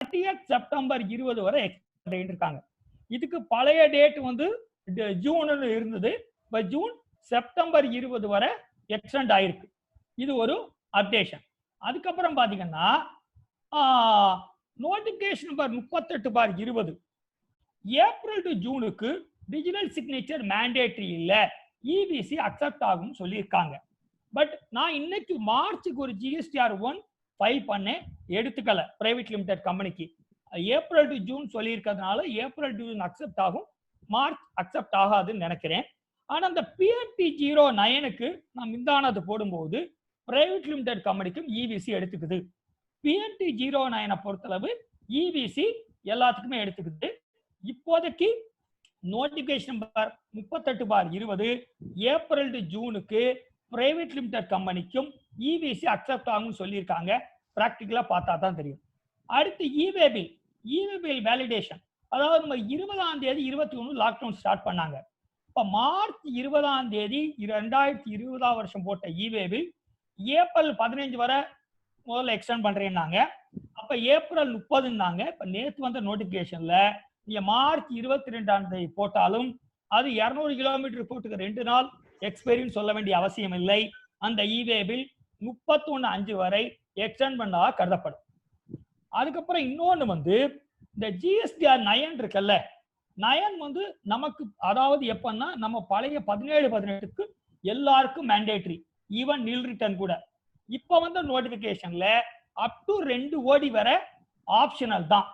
30th September 20 வரை extend இருக்காங்க. இதுக்கு பழைய டேட் வந்து ஜூன்ல இருந்தது. இப்ப ஜூன் செப்டம்பர் 20 வரை எக்ஸ்டெண்ட் ஆயிருக்கு. இது ஒரு அப்டேஷன். அதுக்கப்புறம் பாத்தீங்கன்னா நோட்டிபிகேஷன் நம்பர் 38/20 ஏப்ரல் டு ஜூனுக்கு டிஜிட்டல் சிக்னேச்சர் மேண்டேட்டரி இல்ல, இவிசி அக்செப்ட் ஆகும் சொல்லியிருக்காங்க. பட் நான் இன்னைக்கு மார்ச்சுக்கு ஒரு ஜிஎஸ்டிஆர் 1 ஃபைல் பண்ணேன், எடுத்துக்கல பிரைவேட் லிமிடெட் கம்பெனிக்கு. ஏப்ரல் டு ஜூன் சொல்லியிருக்கிறதுனால ஏப்ரல் டு ஜூன் அக்செப்ட் ஆகும், மார்ச் அக்செப்ட் ஆகாதுன்னு நினைக்கிறேன். ஆனா அந்த பிஎன்டி 09க்கு நான் மிந்தானது போடும்போது பிரைவேட் லிமிடெட் கம்பெனிக்கும் இவிசி எடுத்துக்குது. பிஎன்டி 09 பொறுத்தளவு இவிசி எல்லாத்துக்குமே எடுத்துக்குது. இப்போதைக்கு நோட்டிபிகேஷன் நம்பர் 38/20 ஏப்ரல் டு ஜூனுக்கு பிரைவேட் லிமிடெட் கம்பெனிக்கும் இவிசி அக்செப்ட் ஆகும் சொல்லியிருக்காங்க. பிராக்டிகலா பார்த்தா தான் தெரியும். அடுத்து இவே பில் வேலிடேஷன், அதாவது நம்ம 20ஆம் தேதி 21 லாக்டவுன் ஸ்டார்ட் பண்ணாங்க. இப்ப மார்ச் 20ஆம் தேதி 2020 வருஷம் போட்ட இவே பில் ஏப்ரல் 15 வரை முதல்ல எக்ஸ்டெண்ட் பண்றேன்னாங்க. அப்ப ஏப்ரல் 30ன்னாங்க. இப்ப நேற்று வந்த நோட்டிபிகேஷன்ல நீங்க மார்ச் 22ஆம் தேதி போட்டாலும் அது 200 கிலோமீட்டர் போட்டுக்க 2 நாள் எக்ஸ்பைரின்னு சொல்ல வேண்டிய அவசியம் இல்லை. அந்த இவே பில் 31/5 வரை எக்ஸ்டெண்ட் பண்ணா கருதப்படும். அதுக்கப்புறம் இன்னொன்னு வந்து இந்த ஜிஎஸ்டிஆர் 9 இருக்குல்ல, 9 வந்து நமக்கு அதாவது எப்பன்னா நம்ம பழைய 17-18க்கு எல்லாருக்கும் மேண்டேட்டரி, ஈவன் நில் ரிட்டர்ன் கூட. இப்ப வந்து நோட்டிபிகேஷன்ல அப் டு 2 கோடி வரை ஆப்ஷனல் தான்,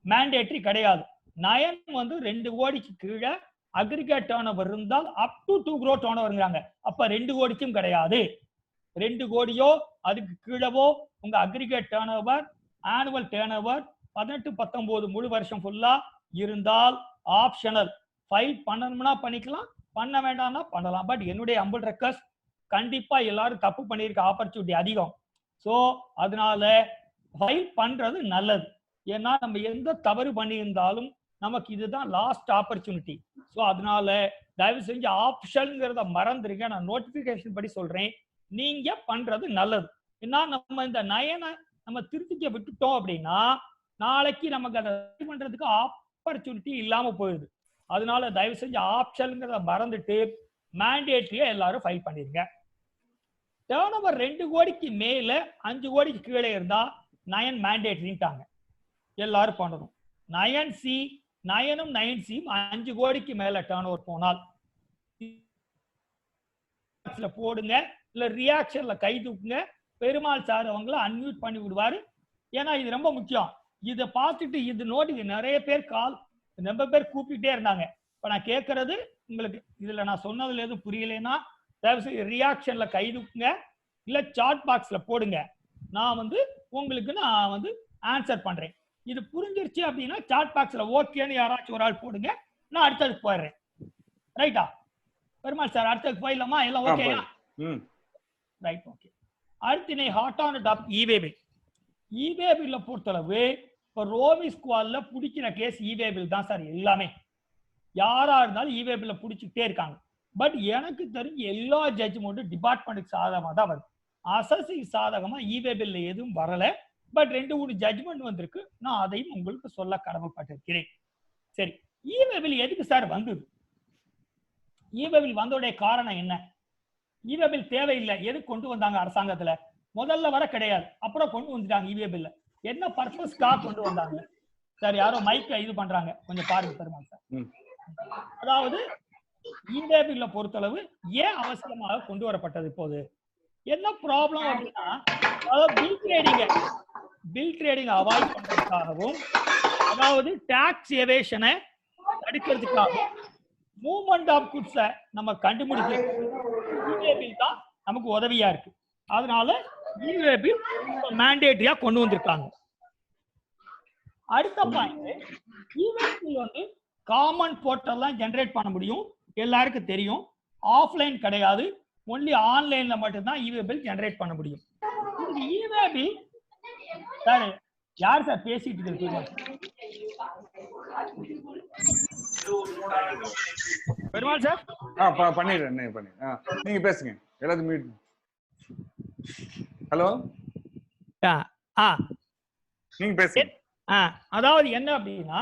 மேண்டேட்டரி கிடையாது. 9 வந்து 2 கோடிக்கு கீழே அக்ரிகேட் டர்ன் ஓவர் இருந்தால் அப் டு 2 crore டர்ன் ஓவர்ங்கிறாங்க. அப்ப 2 கோடிக்கும் கிடையாது. 2 கோடியோ அதுக்கு கீழவோ உங்க aggregate turn over, annual turn over 18-19 முழு வருஷம் ஃபுல்லா இருந்தால் ஆப்ஷனல். ஃபைல் பண்ணணும்னா பண்ணிக்கலாம், பண்ண வேண்டாம்னா பண்ணலாம். பட் என்னுடைய ஹம்பிள் ரெக்வெஸ்ட், கண்டிப்பா எல்லாரும் தப்பு பண்ணியிருக்க ஆப்பர்ச்சுனிட்டி அதிகம். ஸோ அதனால ஃபைல் பண்றது நல்லது. ஏன்னா நம்ம எந்த தவறு பண்ணியிருந்தாலும் நமக்கு இதுதான் லாஸ்ட் ஆப்பர்ச்சுனிட்டி. ஸோ அதனால தயவு செஞ்சு ஆப்ஷன்ங்கிறத மறந்துருங்க. நான் நோட்டிபிகேஷன் படி சொல்றேன், நீங்க பண்றது நல்லது. ஏன்னா நம்ம இந்த 9 நம்ம திருத்திக்க விட்டுட்டோம் அப்படின்னா நாளைக்கு நமக்கு அதை பண்றதுக்கு ஆப்பர்ச்சுனிட்டி இல்லாம போயிடுது. அதனால தயவு செஞ்சு ஆப்ஷன்ங்கிறத மறந்துட்டு மேண்டேட்டரியா எல்லாரும் ஃபைல் பண்ணிருங்க. டர்ன் ஓவர் 2 கோடிக்கு மேல 5 கோடிக்கு கீழே இருந்தா 9 மேண்டேட்டரிட்டாங்க, எல்லாரும் பண்ணணும். 9C 9ம் 9Cயும் 5 கோடிக்கு மேல டர்ன் ஓவர் போனால் போடுங்க, இல்ல ரியாக்ஷன்ல கை தூக்குங்க. பெருமாள் சார் அவங்கள அன்மியூட் பண்ணி விடுவாரு. ஏன்னா இது ரொம்ப முக்கியம். இதை பார்த்துட்டு இது நோட்டி நிறைய பேர் ரொம்ப பேர் கூப்பிட்டே இருந்தாங்க. இப்ப நான் கேட்கறது உங்களுக்கு இதுல நான் சொன்னதுல எதுவும் புரியலைன்னா தயவு செய்து ரியாக்ஷன்ல கை தூக்குங்க, இல்ல சாட் பாக்ஸ்ல போடுங்க. நான் வந்து உங்களுக்கு நான் வந்து ஆன்சர் பண்றேன். இது புரிஞ்சிருச்சு அப்படின்னா சாட் பாக்ஸ்ல ஓகேன்னு யாராச்சும் ஒரு ஆள் போடுங்க, நான் அடுத்ததுக்கு போயிடுறேன். ரைட்டா பெருமாள் சார்? அடுத்ததுக்கு போயிடலாமா? எல்லாம் ஓகேயா? Right, okay. அடுத்து ஹாட் ஆன் டாப் இவே பில். இவே பில்ல பொறுத்தளவு இப்போ ரோமி ஸ்குவாட்ல பிடிக்கிற கேஸ் இவே பில் தான் சார். எல்லாமே யாரா இருந்தாலும் இவே பில்ல பிடிச்சிக்கிட்டே இருக்காங்க. பட் எனக்கு தெரிஞ்சு எல்லா ஜட்ஜ்மெண்ட்டும் டிபார்ட்மெண்ட்டுக்கு சாதகமாக தான் வருது. அசஸிங் சாதகமா இவே பில்ல எதுவும் வரல. பட் 2-3 ஜட்ஜ்மெண்ட் வந்திருக்கு, நான் அதையும் உங்களுக்கு சொல்ல கடமைப்பட்டிருக்கிறேன். சரி, இவே பில் எதுக்கு சார் வந்தது? இவே பில் வந்தோடைய காரணம் என்ன? இவே பில் தேவையில்லை, எதுக்கு கொண்டு வந்தாங்க அரசாங்கத்துல? முதல்ல வர கிடையாது, அப்புறம் கொண்டு வந்துட்டாங்க. இவே பில்ல என்ன பர்பஸ்க்காக கொண்டு வந்தாங்க சார்? யாரோ மைக்க இது பண்றாங்க, கொஞ்சம் பாருங்க பெருமாள் சார். அதாவது இவே பில்ல பொறுத்தளவு ஏன் அவசியமாக கொண்டு வரப்பட்டது? இப்போது என்ன ப்ராப்ளம் அப்படின்னா, அதாவது பில் ட்ரேடிங் அவாய்ட் பண்றதுக்காகவும், அதாவது டாக்ஸ் எவேஷனை தடுக்கிறதுக்காகவும், மூவ்மெண்ட் ஆஃப் குட்ஸை நம்ம கண்டுபிடிக்கிறது இவே பில் தான் நமக்கு உதவியா இருக்கு. அதனால இவே பில் மேண்டேட்டரியா கொண்டு வந்திருக்காங்க. அடுத்த பாயிண்ட், இவே பில் வந்து காமன் போர்ட்டல்லாம் ஜெனரேட் பண்ண முடியும், எல்லாருக்கும் தெரியும். ஆஃப்லைன் கிடையாது, ஒன்லி ஆன்லைன்ல மட்டும்தான் இவே பில் ஜெனரேட் பண்ண முடியும். இவே பில் சார் யார் சார் பேசிட்டு இருக்கு? பெருமாள் சார் பண்ணிடுறேன், நீங்க பேசுங்க, எல்லாத்தையும் மியூட். ஹலோ, நீங்க பேசுங்க. அதாவது என்ன அப்படின்னா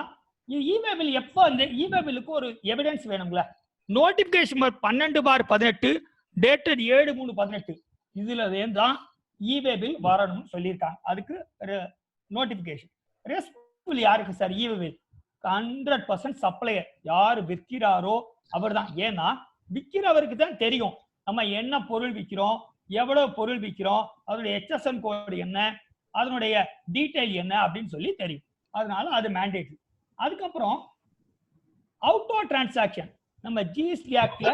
இ-வே-பில் எப்போ அந்த இ-வே-பிலுக்கு ஒரு எவிடன்ஸ் வேணுங்களா? நோட்டிபிகேஷன் 12/18 டேட்டட் 7/3/18 இதுல தான் இ-வே-பில் வரணும்னு சொல்லியிருக்காங்க. அதுக்கு நோட்டிபிகேஷன் ரெஸ்பான்சிபிள் யாருக்கு சார்? இ-வே-பில் 100% சப்ளையர். யாரு விற்கிறாரோ அவர் தான். ஏன்னா விற்கிறவருக்கு தான் தெரியும் நம்ம என்ன பொருள் விற்கிறோம், எவ்வளவு பொருள் விற்கிறோம், அதனுடைய HSN கோடு என்ன, அதனுடைய டீடைல் என்ன அப்படின்னு சொல்லி தெரியும். அதனால அது மேண்டேட்டரி. அதுக்கப்புறம் அவுட்வர்ட் டிரான்சாக்ஷன் நம்ம ஜிஎஸ்டி ஆக்ட்ல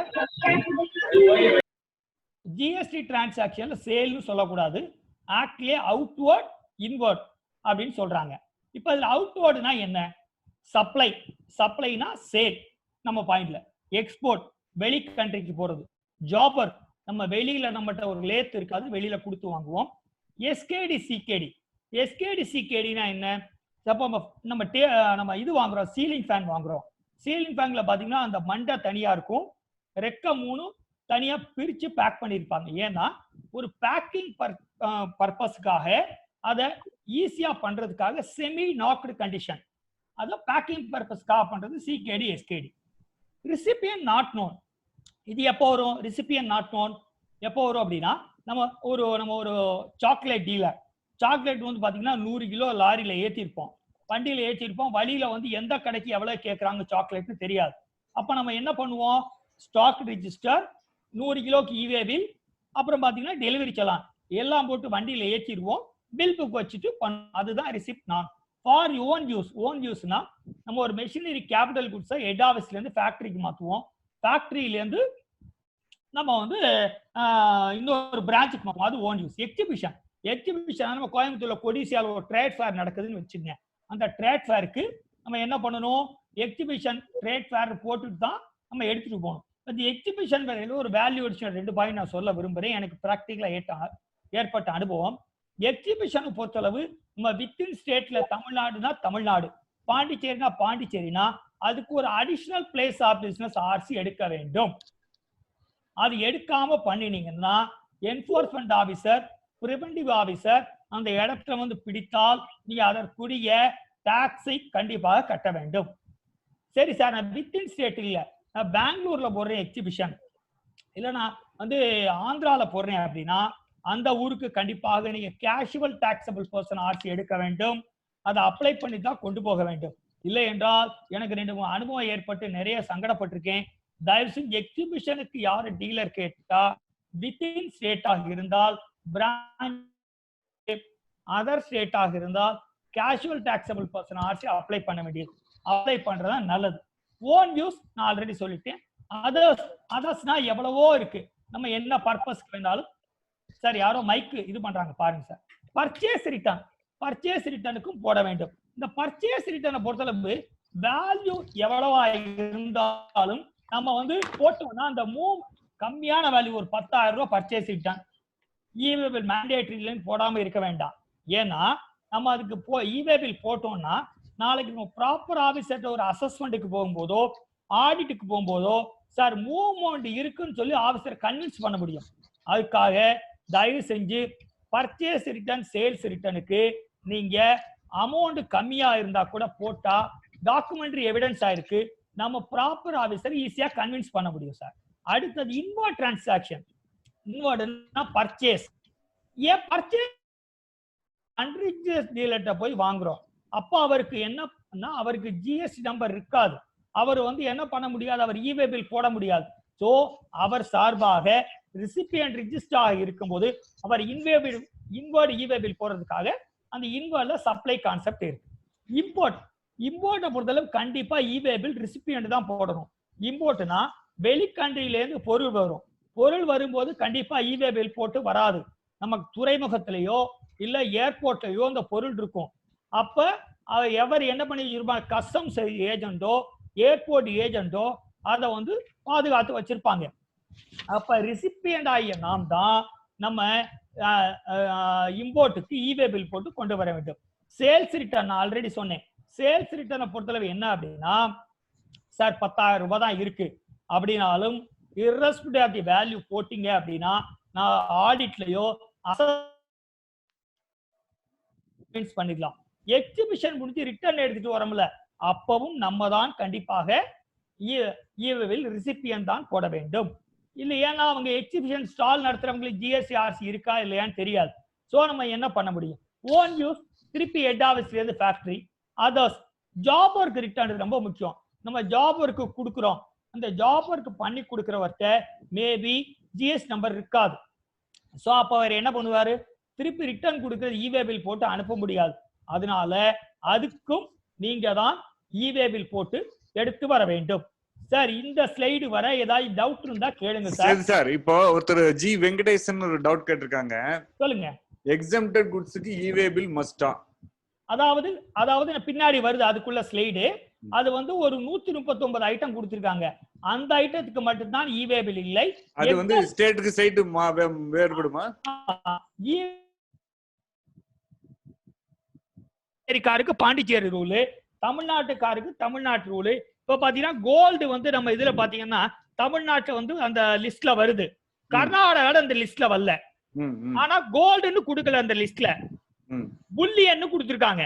ஜிஎஸ்டி டிரான்சாக்ஷன்ல சேல்னு சொல்லக்கூடாது. ஆக்ட்லயே அவுட்வர்ட் இன்வர்ட் அப்படின்னு சொல்றாங்க. இப்ப அதுல அவுட்வர்ட்னா என்ன? சப்ளை, சப்ளைனா சேல் நம்ம பாயிண்ட்ல. எக்ஸ்போர்ட் வெளி கண்ட்ரிக்கு போறது. ஜாபர் நம்ம வெளியில நம்மகிட்ட ஒரு லேத் இருக்காது, வெளியில கொடுத்து வாங்குவோம். எஸ்கேடி சிகேடி, எஸ்கேடி சிகேடினா என்ன? நம்ம இது வாங்குறோம், சீலிங் ஃபேன் வாங்குறோம். சீலிங் ஃபேன்ல பாத்தீங்கன்னா அந்த மண்டை தனியா இருக்கும், ரெக்க 3 தனியா பிரிச்சு பேக் பண்ணிருப்பாங்க. ஏன்னா ஒரு பேக்கிங் பர்பஸ்க்காக அதை ஈஸியா பண்றதுக்காக செமி நாக்டு கண்டிஷன், அத பேக்கிங் பர்பஸ்க்காக பண்றது CKD SKD. Recipient not known, இது எப்போ வரும்? ரிசிபியன்ட் நாட் நோன் எப்போ வரும் அப்படின்னா நம்ம ஒரு சாக்லேட் டீலர், சாக்லேட் வந்து பாத்தீங்கன்னா 100 கிலோ லாரியில ஏற்றிருப்போம், வண்டியில ஏற்றிருப்போம். வழியில வந்து எந்த கடைக்கு எவ்வளவு கேட்கறாங்க சாக்லேட்னு தெரியாது. அப்ப நம்ம என்ன பண்ணுவோம்? ஸ்டாக் ரிஜிஸ்டர், 100 கிலோக்கு இ-வே-பில், அப்புறம் பாத்தீங்கன்னா டெலிவரி சலான் எல்லாம் போட்டு வண்டியில ஏற்றிடுவோம், பில் புக் வச்சுட்டு அதுதான் ரிசிப்ட் நான். ஃபார் ஓன் யூஸ், ஓன் யூஸ்னா நம்ம ஒரு மெஷினரி கேபிட்டல் குட்ஸை ஹெட் ஆஃபீஸ்ல இருந்து ஃபேக்டரிக்கு மாத்துவோம், ஃபேக்டரியில இருந்து நம்ம வந்து இன்னொரு பிரான்ச்சுக்கு மாத்துவோம், அது ஓன் யூஸ். எக்ஸிபிஷன், எக்ஸிபிஷன் நம்ம கோயம்புத்தூர்ல கொடிசியால ஒரு ட்ரேட் ஃபேர் நடக்குதுன்னு வச்சுங்க. அந்த ட்ரேட் ஃபேருக்கு நம்ம என்ன பண்ணணும்? எக்ஸிபிஷன் ட்ரேட் ஃபேர் போட்டுட்டு தான் நம்ம எடுத்துட்டு போகணும். அந்த எக்ஸிபிஷன் வேலையில ஒரு வேல்யூ அடிஷன் 2 பாயிண்ட் நான் சொல்ல விரும்புறேன், எனக்கு பிராக்டிகலா ஏற்பட்ட அனுபவம். எக்ஸிபிஷனை பொறுத்தளவு நம்ம வித்தின் ஸ்டேட்ல தமிழ்நாடுனா தமிழ்நாடு, பாண்டிச்சேரினா பாண்டிச்சேரினா அதுக்கு ஒரு additional place of business RC எடுக்க வேண்டும். அது எடுக்காம பண்ணினீங்கன்னா என்ஃபோர்ஸ்மெண்ட் ஆபீசர், பிரிவென்டிவ் ஆபீசர் அந்த இடத்துல வந்து பிடித்தால் நீங்க அதற்குரிய டாக்ஸை கண்டிப்பாக கட்ட வேண்டும். சரி சார், நான் வித்தின் ஸ்டேட் இல்ல, நான் பெங்களூர்ல போடுறேன் எக்ஸிபிஷன், இல்ல நான் வந்து ஆந்திரால போடுறேன் அப்படின்னா அந்த ஊருக்கு கண்டிப்பாக நீங்க கேஷுவல் டாக்ஸபிள் பர்சன் ஆர்சி எடுக்க வேண்டும். அதை அப்ளை பண்ணி தான் கொண்டு போக வேண்டும். இல்லை என்றால் எனக்கு 2-3 அனுபவம் ஏற்பட்டு நிறைய சங்கடப்பட்டிருக்கேன். தயவு செஞ்சு எக்ஸிபிஷனுக்கு யாரு டீலர் கேட்டா வித்தின் ஸ்டேட்டாக இருந்தால், அதர் ஸ்டேட்டாக இருந்தால் casual taxable person RC apply பண்ண வேண்டியது, அப்ளை பண்றதா நல்லது. ஓன் யூஸ் நான் ஆல்ரெடி சொல்லிட்டேன். அதர்ஸ்னா எவ்வளவோ இருக்கு, நம்ம என்ன பர்பஸ்க்கு வேணாலும். சார் யாரோ மைக்கு இது பண்றாங்க பாருங்க சார். பர்ச்சேஸ் ரிட்டர்ன், பர்ச்சேஸ் ரிட்டர்னுக்கும் போட வேண்டும். இந்த பர்ச்சேஸ் ரிட்டர்னை பொறுத்தளவு வேல்யூ எவ்வளவா இருந்தாலும் நம்ம வந்து போட்டோம்னா அந்த கம்மியான வேல்யூ ஒரு 10,000 ரூபாய் பர்ச்சேஸ் ரிட்டர்ன் இ-வே-பில் மேண்டேட்டரியிலன்னு போடாம இருக்க வேண்டாம். ஏன்னா நம்ம அதுக்கு இ-வே-பில் போட்டோம்னா நாளைக்கு நம்ம ப்ராப்பர் ஆபீசர்ட்ட ஒரு அசஸ்மெண்ட்டுக்கு போகும்போதோ ஆடிட்டுக்கு போகும்போதோ சார் மூவ்மெண்ட் இருக்குன்னு சொல்லி ஆபீசர் கன்வின்ஸ் பண்ண முடியும். அதுக்காக தயவு செஞ்சு பர்ச்சேஸ் ரிட்டர்ன், சேல்ஸ் ரிட்டர்னுக்கு நீங்க அமௌண்ட் கம்மியா இருந்தா கூட போட்டா டாக்குமெண்ட்ரி எவிடன்ஸ் ஆயிருக்கு, நம்ம ப்ராப்பர் ஆபீசர் ஈஸியா கன்வின்ஸ் பண்ண முடியும் சார். அடுத்தது இன்வர்ட் டிரான்சாக்ஷன். இன்வர்ட்னா பர்ச்சேஸ். ஏன் பர்ச்சேஸ் அன்ரிஜிஸ்டர்ட் டீலர்ட்ட போய் வாங்குறோம், அப்ப அவருக்கு என்ன, அவருக்கு ஜிஎஸ்டி நம்பர் இருக்காது, அவர் வந்து என்ன பண்ண முடியாது, அவர் இ-வே-பில் போட முடியாது. சோ அவர் சார்பாக ரிசிபியன்ட் ரிஜிஸ்டர் இருக்கும்போது அவர் இன்வர்ட் இ-வே-பில் போடுறதுக்காக அந்த இன்வர்ட்ல சப்ளை கான்செப்ட் இருக்கு. இம்போர்ட்டை பொறுத்தளவு கண்டிப்பா இ-வே-பில் ரிசிபியன்ட் தான் போடணும். இம்போர்ட்னா வெளி கண்ட்ரியில இருந்து பொருள் வரும், பொருள் வரும்போது கண்டிப்பா இ-வே-பில் போட்டு வராது. நமக்கு துறைமுகத்திலேயோ இல்ல ஏர்போர்ட்லயோ அந்த பொருள் இருக்கும். அப்ப எவர் என்ன பண்ணி வச்சிருப்பாங்க, கஸ்டம்ஸ் ஏஜென்டோ ஏர்போர்ட் ஏஜென்டோ அதை வந்து பாதுகாத்து வச்சிருப்பாங்க. அப்ப ரிசிபியன்ட் ஆகிய நாம் தான் நம்ம இம்போர்ட்டுக்கு இ-வே-பில் போட்டு கொண்டு வர வேண்டும். சேல்ஸ் ரிட்டர்ன் ஆல்ரெடி சொன்னேன். சேல்ஸ் ரிட்டர்னை பொறுத்தளவு என்ன அப்படின்னா சார் 10,000 ரூபாய் தான் இருக்கு அப்படின்னாலும் irrespective of the வேல்யூ போட்டீங்க அப்படின்னா நான் ஆடிட்லயோ பண்ணிடலாம். எக்ஸிபிஷன் முடிஞ்சு ரிட்டர்ன் எடுத்துட்டு வரோம்ல, அப்பவும் நம்ம தான் கண்டிப்பாக ஈவில் ரிசிபியன் தான் போட வேண்டும். இல்ல ஏன்னா அவங்க எக்ஸிபிஷன் ஸ்டால் நடத்துறவங்களுக்கு ஜிஎஸ்டிஆர்சி இருக்கா இல்லையான்னு தெரியாது. சோ நம்ம என்ன பண்ண முடியும்? ஓன் யூஸ் திருப்பி ஹெட் ஆஃபீஸ்ல இருந்து factory. Others job work return ரொம்ப முக்கியம். நம்ம ஜாப் ஒர்க்கு கொடுக்குறோம், அந்த ஜாப் ஒர்க் பண்ணி கொடுக்குறவர்கிட்ட மேபி ஜிஎஸ் நம்பர் இருக்காது. ஸோ அப்போ அவர் என்ன பண்ணுவாரு? திருப்பி ரிட்டர்ன் கொடுக்குறது இவே பில் போட்டு அனுப்ப முடியாது. அதனால அதுக்கும் நீங்க தான் இவே பில் போட்டு எடுத்து வர வேண்டும். சார் இந்த ஸ்லைடு வர ஏதாவது டவுட் இருந்தா கேளுங்க சார். சரி சார், இப்போ ஒருத்தர் ஜி வெங்கடேசன் ஒரு டவுட் கேட்டிருக்காங்க. சொல்லுங்க. எக்ஸம்ப்டட் குட்ஸ்க்கு இவே பில் மஸ்டா? அதாவது பின்னாடி வருது அதுக்குள்ள ஸ்லைடு. அது வந்து ஒரு 139 ஐட்டம் கொடுத்திருக்காங்க. அந்த ஐட்டத்துக்கு மட்டும் தான் இவே பில் இல்லை. அது வந்து ஸ்டேட்டுக்கு சைடு வேறுபடுமா? காருக்கு பாண்டிச்சேரி ரூலு, தமிழ்நாட்டுக்காருக்கு தமிழ்நாட்டு ரூலு. இப்ப பாத்தீங்கன்னா கோல்டு வந்து நம்ம இதுல பாத்தீங்கன்னா தமிழ்நாட்டுல வந்து அந்த லிஸ்ட்ல வருது, கர்நாடகால அந்த லிஸ்ட்ல வரல. ஆனா கோல்டுன்னு கொடுக்கல அந்த லிஸ்ட்ல, புல்லியன்னு கொடுத்திருக்காங்க.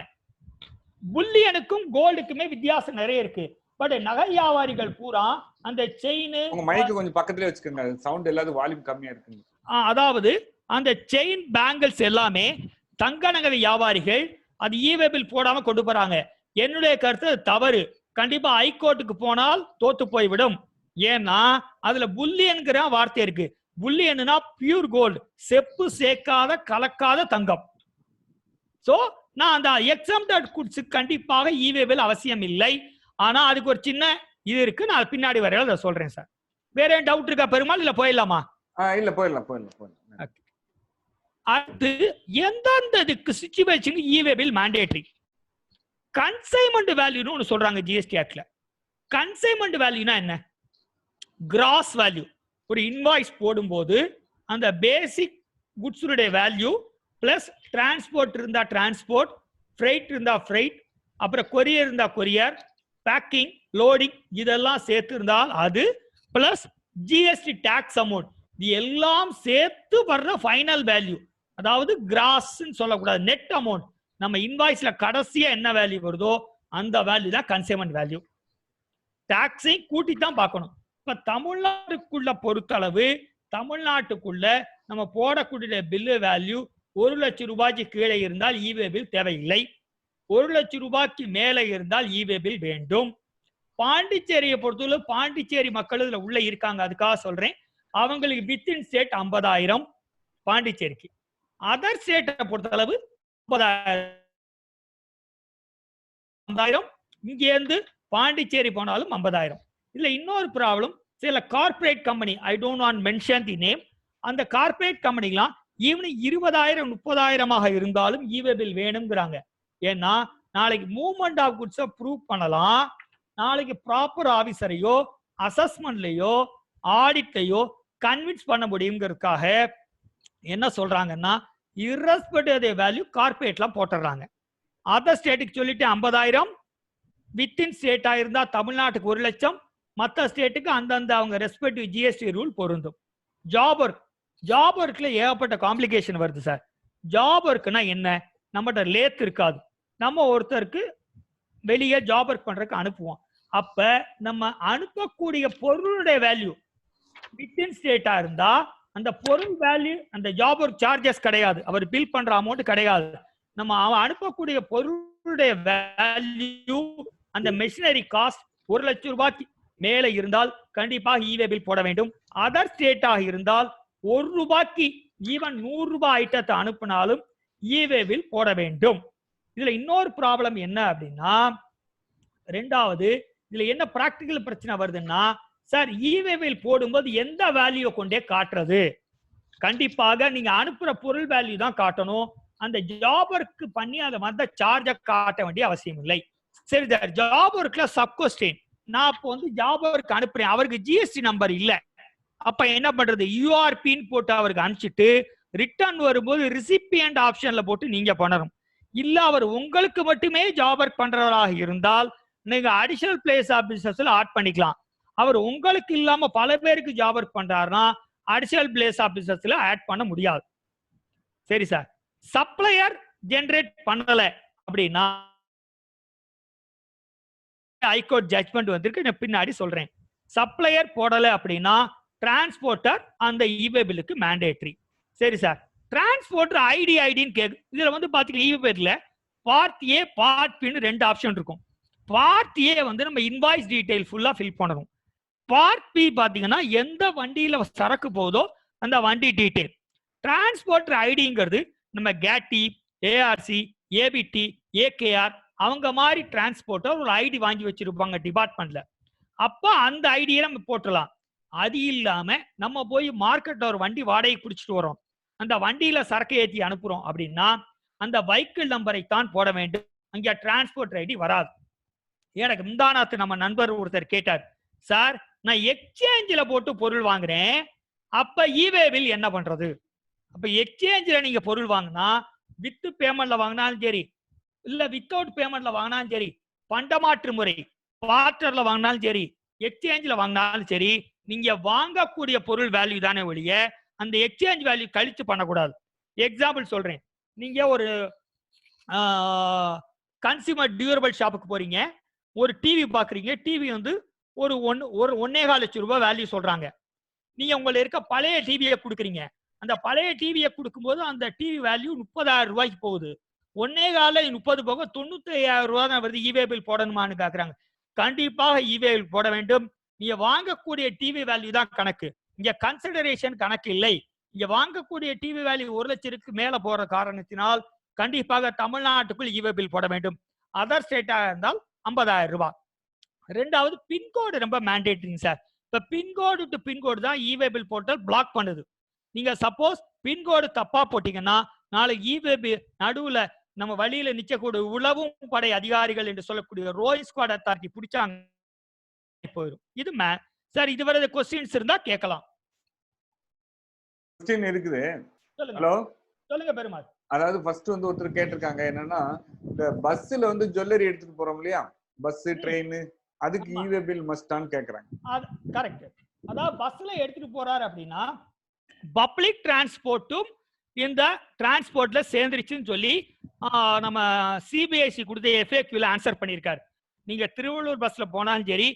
புல்லியனுக்கும் கோல்டுக்குமே வித்தியாசம் நிறைய இருக்கு. பட் நகை வியாபாரிகள் பூரா அந்த செயின், உங்க மைக் கொஞ்சம் பக்கத்துலயே வச்சுக்கோங்க, சவுண்ட் எல்லாரும் வால்யூம் கம்மியா இருக்கு. அதாவது அந்த செயின் பேங்கிள்ஸ் எல்லாமே தங்க நகை வியாபாரிகள் அது இவே பில் போடாம கொண்டு போறாங்க. என்னுடைய கருத்து தவறு. கண்டிப்பா ஹைகோர்ட்டுக்கு போனால் தோத்து போய்விடும். ஏன்னா அதுல புல்லியன்கிற வார்த்தை இருக்கு. புல்லியன்னா பியூர் கோல்டு, செப்பு சேர்க்காத கலக்காத தங்கம். சோ நான் அந்த எக்ஸம்ப்டட் குட்ஸ் கண்டிப்பாக இவே பில் அவசியம் இல்லை. ஆனா அதுக்கு ஒரு சின்ன இது இருக்கு, நான் பின்னாடி வரையில அதை சொல்றேன் சார். வேற ஏன் டவுட் இருக்கா பெருமாள்? இல்ல போயிடலாமா? இல்ல போயிடலாம். அடுத்து எந்தெந்த சிச்சுவேஷன் இவே பில் மேண்டேட்டரி? கன்சைன்மெண்ட் வேல்யூன்னு ஒன்று சொல்றாங்க ஜிஎஸ்டி ஆக்ட்ல. கன்சைன்மெண்ட் வேல்யூனா என்ன? Cross value. ஒரு இன்வாய்ஸ் போடும்போது அந்த பேசிக் குட்ஸுடைய வேல்யூ பிளஸ் டிரான்ஸ்போர்ட் இருந்தா டிரான்ஸ்போர்ட், ஃப்ரைட் இருந்தா ஃப்ரைட், அப்புறம் கொரியர் இருந்தா கொரியர், பேக்கிங், லோடிங் இதெல்லாம் சேர்த்து இருந்தால் அது பிளஸ் ஜிஎஸ்டி டாக்ஸ் அமௌண்ட், இது எல்லாம் சேர்த்து வர்ற ஃபைனல் வேல்யூ. அதாவது கிராஸ் சொல்லக்கூடாது, நெட் அமௌண்ட். நம்ம இன்வாய்ஸ்ல கடைசியா என்ன வேல்யூ வருதோ அந்த வேல்யூ தான் கன்சைன்மெண்ட் வேல்யூ. டாக்ஸை கூட்டி தான் பார்க்கணும். இப்ப தமிழ்நாட்டுக்குள்ள பொறுத்தளவு தமிழ்நாட்டுக்குள்ள நம்ம போடக்கூடிய பில்லு வேல்யூ 1 லட்சம் ரூபாய்க்கு கீழே இருந்தால் இவே பில் தேவையில்லை. 1 லட்சம் ரூபாய்க்கு மேலே இருந்தால் இவே பில் வேண்டும். பாண்டிச்சேரியை பொறுத்தவரை பாண்டிச்சேரி மக்கள் இதுல உள்ள இருக்காங்க, அதுக்காக சொல்றேன். அவங்களுக்கு வித்தின் ஸ்டேட் 50,000 பாண்டிச்சேரிக்கு. அதர் ஸ்டேட்டை பொறுத்தளவு 50,000. இங்க இருந்து பாண்டிச்சேரி போனாலும் 50,000. இதுல இன்னொரு ப்ராப்ளம், சில corporate company, I don't want mention the name, அந்த கார்பரேட் கம்பெனிலாம் ஈவனிங் 20,000 30,000 இருந்தாலும் இவே பில் வேணுங்கிறாங்க. ஏன்னா நாளைக்கு மூவ்மெண்ட் ஆஃப் குட்ஸ் ப்ரூவ் பண்ணலாம். நாளைக்கு ப்ராப்பர் ஆபீசரையோ அசஸ்மெண்ட்லயோ ஆடிட்லையோ கன்வின்ஸ் பண்ண முடியுங்கிறதுக்காக என்ன சொல்றாங்கன்னா irrespective வேல்யூ கார்பரேட்லாம் போட்டுறாங்க. அதர் ஸ்டேட்டுக்கு சொல்லிட்டு 50,000, வித்தின் ஸ்டேட்டா இருந்தா தமிழ்நாட்டுக்கு 1 லட்சம், மற்ற ஸ்டேட்டுக்கு அந்தந்த அவங்க ரெஸ்பெக்டிவ் ஜிஎஸ்டி ரூல் பொருந்தும். ஜாப் ஒர்க்ல ஏகப்பட்ட காம்ப்ளிகேஷன் வருது சார். ஜாப் ஒர்க்னா என்ன? நம்மகிட்ட லேத் இருக்காது, நம்ம ஒருத்தருக்கு வெளியே ஜாப் ஒர்க் பண்றதுக்கு அனுப்புவோம். அப்ப நம்ம அனுப்பக்கூடிய பொருளுடைய வேல்யூ வித்தின் ஸ்டேட்டா இருந்தா அந்த பொருள் வேல்யூ, அந்த ஜாப் ஒர்க் சார்ஜஸ் கிடையாது, அவர் பில் பண்ற அமௌண்ட் கிடையாது. நம்ம அவன் அனுப்பக்கூடிய பொருளுடைய வேல்யூ, அந்த மெஷினரி காஸ்ட் 1 லட்சம் ரூபாய்க்கு மேலே இருந்தால் கண்டிப்பாக இவே பில் போட வேண்டும். அதர் ஸ்டேட்டாக இருந்தால் 1 ரூபாய்க்கு ஈவன் 100 ரூபாய் ஐட்டத்தை அனுப்பினாலும் இவே பில் போட வேண்டும். இதுல இன்னொரு ப்ராப்ளம் என்ன அப்படின்னா, ரெண்டாவது இதுல என்ன பிராக்டிகல் பிரச்சனை வருதுன்னா, சார் இவே பில் போடும்போது எந்த வேல்யூ கொண்டே காட்டுறது? கண்டிப்பாக நீங்க அனுப்புற பொருள் வேல்யூ தான் காட்டணும். அந்த ஜாப் ஒர்க் பண்ணி அதை வந்த சார்ஜை காட்ட வேண்டிய அவசியம் இல்லை. சரி சார், ஜாப் ஒர்க்ல சப்கோஸ்டின், நான் இப்போ வந்து ஜாப் ஒர்க் அனுப்புறேன், அவருக்கு ஜிஎஸ்டி நம்பர் இல்லை, அப்ப என்ன பண்றது? யூஆர்பின்னு போட்டு அவருக்கு அனுப்பிச்சிட்டு ரிட்டர்ன் வரும்போது ரிசிபியன்ட் ஆப்ஷன்ல போட்டு நீங்க பண்ணணும். இல்ல அவர் உங்களுக்கு மட்டுமே ஜாப் ஒர்க் பண்றவராக இருந்தால் நீங்க அடிஷனல் பிளேஸ் ஆபீசர்ஸ்ல ஆட் பண்ணிக்கலாம். அவர் உங்களுக்கு இல்லாம பல பேருக்கு ஜாப் ஒர்க் பண்றாருன்னா அடிஷனல் பிளேஸ் ஆபீசர்ஸ்ல ஆட் பண்ண முடியாது. சரி சார், சப்ளையர் ஜெனரேட் பண்ணல, அப்படின்னா ஹைகோர்ட் ஜட்ஜ்மெண்ட் வந்திருக்கு, நான் பின்னாடி சொல்றேன். சப்ளையர் போடல அப்படின்னா டிரான்ஸ்போர்ட்டர் அந்த இவே பில்லுக்கு மேண்டேட்டரி. சரி சார், டிரான்ஸ்போர்ட்டர் ஐடின்னு கேக்கு. இதுல வந்து பாத்தீங்கன்னா இவே பில்ல part A part pin 2 option இருக்கும். பார்ட் ஏ வந்து நம்ம இன்வாய்ஸ் டீடைல் ஃபுல்லா ஃபில் பண்ணணும். பார்ட் பி பாத்தீங்கன்னா எந்த வண்டியில சரக்கு போகுதோ அந்த வண்டி டீடைல். டிரான்ஸ்போர்ட்டர் ஐடிங்கிறது நம்ம கேட்டி, ஏஆர்சி, ஏபிடி, ஏகேஆர் அவங்க மாதிரி டிரான்ஸ்போர்ட்டர் ஒரு ஐடி வாங்கி வச்சிருப்பாங்க டிபார்ட்மெண்ட்ல. அப்ப அந்த ஐடியை நம்ம போட்டலாம். அது இல்லாம நம்ம போய் மார்க்கெட்ல ஒரு வண்டி வாடகை பிடிச்சிட்டு வரோம், அந்த வண்டியில சரக்கு ஏற்றி அனுப்புறோம் அப்படின்னா அந்த வெஹிக்கிள் நம்பரை தான் போட வேண்டும். அங்க டிரான்ஸ்போர்ட் ஐடி வராது. எனக்கு முந்தானாத்து நம்ம நண்பர் ஒருத்தர் கேட்டார், சார் நான் எக்ஸ்சேஞ்சில் போட்டு பொருள் வாங்குறேன், அப்ப இவே பில் என்ன பண்றது? அப்ப எக்ஸ்சேஞ்சில் நீங்க பொருள் வாங்கினா வித் பேமெண்ட்ல வாங்கினாலும் சரி, இல்ல வித்தவுட் பேமெண்ட்ல வாங்கினாலும் சரி, பண்டமாற்று முறை பார்ட்டர்ல வாங்கினாலும் சரி, எக்ஸ்சேஞ்சில் வாங்கினாலும் சரி, நீங்க வாங்கக்கூடிய பொருள் வேல்யூ தானே ஒழிய அந்த எக்ஸ்சேஞ்ச் வேல்யூ கழிச்சு பண்ணக்கூடாது. எக்ஸாம்பிள் சொல்றேன். நீங்க ஒரு கன்சியூமர் டியூரபிள் ஷாப்புக்கு போறீங்க, ஒரு டிவி பாக்குறீங்க. டிவி வந்து ஒரு 1.25 லட்சம் ரூபாய் வேல்யூ சொல்றாங்க. நீங்க உங்களை இருக்க பழைய டிவியை கொடுக்குறீங்க. அந்த பழைய டிவியை கொடுக்கும்போது அந்த டிவி வேல்யூ 30,000 ரூபாய்க்கு போகுது. 1.25 30 போக 95,000 ரூபாய் தான் வருது. இவே பில் போடணுமான்னு கேக்குறாங்க. கண்டிப்பாக இவே பில் போட வேண்டும். நீங்க வாங்கக்கூடிய டிவி வேல்யூ தான் கணக்கு, இங்க கன்சிடரேஷன் கணக்கு இல்லை. இங்க வாங்கக்கூடிய டிவி வேல்யூ 1 லட்சத்துக்கு மேல போற காரணத்தினால் கண்டிப்பாக தமிழ்நாட்டுக்குள் இவே பில் போட வேண்டும். அதர் ஸ்டேட்டா இருந்தால் 50,000 ரூபாய். ரெண்டாவது பின்கோடு ரொம்ப மேண்டேட்டரிங் சார். இப்ப பின்கோடு டு பின்கோடு தான் இவே பில் போர்ட்டல் பிளாக் பண்ணுது. நீங்க சப்போஸ் பின்கோடு தப்பா போட்டீங்கன்னா நாளை இவே பில் நடுவுல நம்ம வழியில நிச்சயக்கூடிய உளவும் படை அதிகாரிகள் என்று சொல்லக்கூடிய ரோய் ஸ்குவாட் அத்தாரிட்டி பிடிச்சாங்க போயிடும். இது சார், இதுவரை கொஸ்டின்ஸ் இருந்தா கேட்கலாம். கொஸ்டின் இருக்குது. சொல்லுங்க. ஹலோ, சொல்லுங்க பெருமாள். அதாவது ஃபர்ஸ்ட் வந்து ஒருத்தர் கேட்டிருக்காங்க என்னன்னா, இந்த பஸ்ல வந்து ஜுவல்லரி எடுத்துட்டு போறோம் இல்லையா, பஸ் ட்ரெயின், அதுக்கு இவே பில் மஸ்டான்னு கேக்குறாங்க. அது கரெக்ட். அதாவது பஸ்ல எடுத்துட்டு போறாரு அப்படின்னா பப்ளிக் டிரான்ஸ்போர்ட்டும் இந்த டிரான்ஸ்போர்ட்ல சேர்ந்துருச்சுன்னு சொல்லி நம்ம சிபிஎஸ்சி கொடுத்த எஃப்ஏக்யூல ஆன்சர் பண்ணியிருக்காரு. நீங்க திருவள்ளூர் பஸ்ல போனாலும் சரி,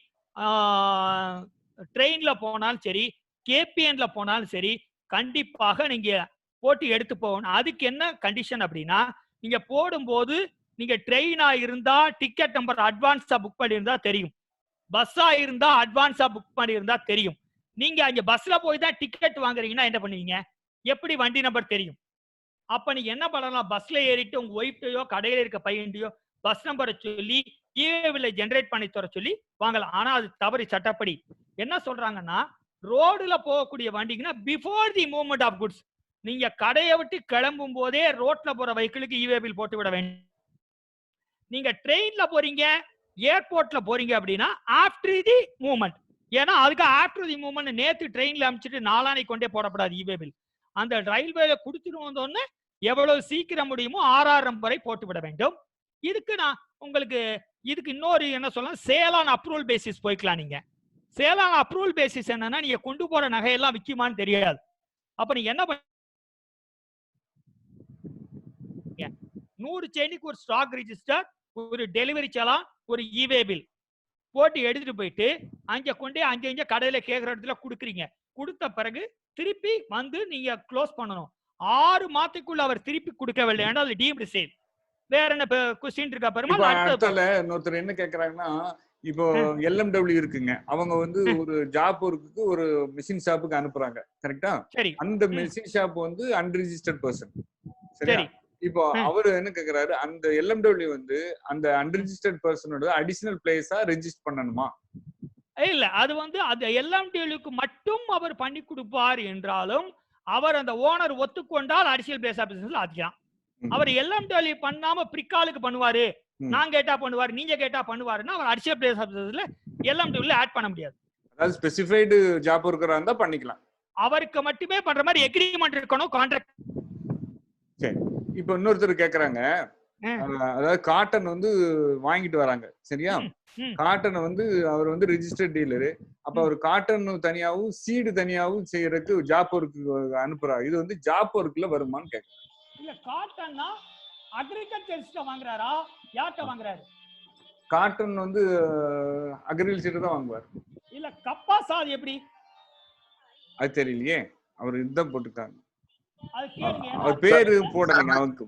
ட்ரெயின்ல போனாலும் சரி, கேபிஎன்ல போனாலும் சரி, கண்டிப்பாக நீங்க போட்டு எடுத்து போகணும். அதுக்கு என்ன கண்டிஷன் அப்படின்னா, நீங்க போடும்போது நீங்க ட்ரெயினா இருந்தா டிக்கெட் நம்பர் அட்வான்ஸா புக் பண்ணியிருந்தா தெரியும், பஸ்ஸா இருந்தா அட்வான்ஸா புக் பண்ணியிருந்தா தெரியும். நீங்க அங்க பஸ்ல போய் தான் டிக்கெட் வாங்குறீங்கன்னா என்ன பண்ணுவீங்க? எப்படி வண்டி நம்பர் தெரியும்? அப்ப நீங்க என்ன பண்ணலாம், பஸ்ல ஏறிட்டு உங்க ஒய்ஃப்டையோ கடையில இருக்க பையன்டையோ பஸ் நம்பரை சொல்லி இவேபில் ஜெனரேட் பண்ணி தர சொல்லி வாங்கலாம். ஆனா அது தவறு சட்டப்படி. என்ன சொல்றாங்கன்னா, ரோடுல போகக்கூடிய வண்டிங்கன்னா before the movement of goods, நீங்க கடையை விட்டு கிளம்பும் போதே ரோட்ல போற வெஹிக்கிளுக்கு இவேபில் போட்டு விட வேண்டும். நீங்க ட்ரெயின்ல போறீங்க, ஏர்போர்ட்ல போறீங்க அப்படின்னா ஆஃப்டர் தி மூவ்மெண்ட். ஏன்னா அதுக்கு ஆஃப்டர் தி மூவ்மெண்ட் நேத்து ட்ரெயின்ல அனுப்பிச்சிட்டு நாளானைக்கு கொண்டே போடப்படாது இவேபில். அந்த ரயில்வேல கொடுத்துட்டு வந்தோன்னு எவ்வளவு சீக்கிரம் முடியுமோ 6 வரை போட்டு விட வேண்டும். இதுக்கு நான் உங்களுக்கு இதுக்கு இன்னொரு என்ன சொல்லலாம், சேலான் அப்ரூவல் பேசிஸ் போய்க்கலாம். நீங்க சேலான் அப்ரூவல் பேசிஸ் என்னன்னா, நீங்க கொண்டு போற நகையெல்லாம் விக்குமான்னு தெரியாது. அப்ப நீங்க என்ன 100 செயினுக்கு ஒரு ஸ்டாக் ரிஜிஸ்டர், ஒரு டெலிவரி செலான், ஒரு இவே பில் போட்டு எடுத்துட்டு போயிட்டு அங்க கொண்டே அங்க கடையில கேட்கிற இடத்துல கொடுக்குறீங்க. கொடுத்த பிறகு திருப்பி வந்து நீங்க க்ளோஸ் பண்ணணும். 6 மாதத்துக்குள்ள அவர் திருப்பி கொடுக்கவில்லை என்றால் அது டீம்டு சேல். வேற என்ன கொஸ்டின் இருக்கா பெருமாள்? அடுத்தல இன்னொருத்தர் என்ன கேக்குறாங்கன்னா, இப்போ LMW இருக்குங்க, அவங்க வந்து ஒரு ஜாப் ஒர்க்குக்கு ஒரு மிஷின் ஷாப்புக்கு அனுப்புறாங்க, கரெக்டா? சரி. அந்த மிஷின் ஷாப் வந்து அன்ரிஜிஸ்டர்ட் பர்சன். சரி. இப்போ அவரு என்ன கேக்குறாரு, அந்த LMW வந்து அந்த அன்ரிஜிஸ்டர்ட் பர்சனோட அடிஷனல் பிளேஸா ரெஜிஸ்டர் பண்ணணுமா? இல்ல, அது வந்து அந்த LMW மட்டும் அவர் பண்ணி கொடுப்பார் என்றாலும் அவர் அந்த ஓனர் ஒத்துக்கொண்டால் அடிஷனல் பிளேஸ் ஆஃப் பிசினஸ்ல ஆக்கலாம். அவர் LMW பண்ணாம பிரிக்காலுக்கு பண்ணுவாரு, நான் கேட்டா பண்ணுவாரு, நீங்க கேட்டா பண்ணுவாருன்னா அவர் அடிஷனல் பிளேஸ் ஆஃப் பிசினஸ்ல LMW ஆட் பண்ண முடியாது. அதாவது ஸ்பெசிஃபைடு ஜாப் ஒர்க்கரா இருந்தா பண்ணிக்கலாம். அவருக்கு மட்டுமே பண்ற மாதிரி எக்ரிமெண்ட் இருக்கணும், கான்ட்ராக்ட். சரி. இப்போ இன்னொருத்தர் கேக்குறாங்க, அதாவது காட்டன் வந்து வாங்கிட்டு வராங்க, சரியா? காட்டனை வந்து அவர் வந்து ரிஜிஸ்டர்ட் டீலரு. அப்ப அவர் காட்டன் தனியாவும் சீடு தனியாவும் செய்யறதுக்கு ஜாப் ஒர்க்கு அனுப்புறாரு. இது வந்து ஜாப் ஒர்க்ல வருமான்னு கேக்குறாங்க. இல்ல, காட்டன்னா அக்ரிகல்ச்சரிஸ்ட வாங்குறாரா, யார்கிட்ட வாங்குறாரு? காட்டன் வந்து அக்ரிகல்ச்சர் தான் வாங்குவார். இல்ல கப்பாஸ் அது எப்படி? அது தெரியலையே, அவர் இதுதான் போட்டுருக்காங்க. அது கேளுங்க. அவர் பேரு போடுறீங்க அவருக்கு.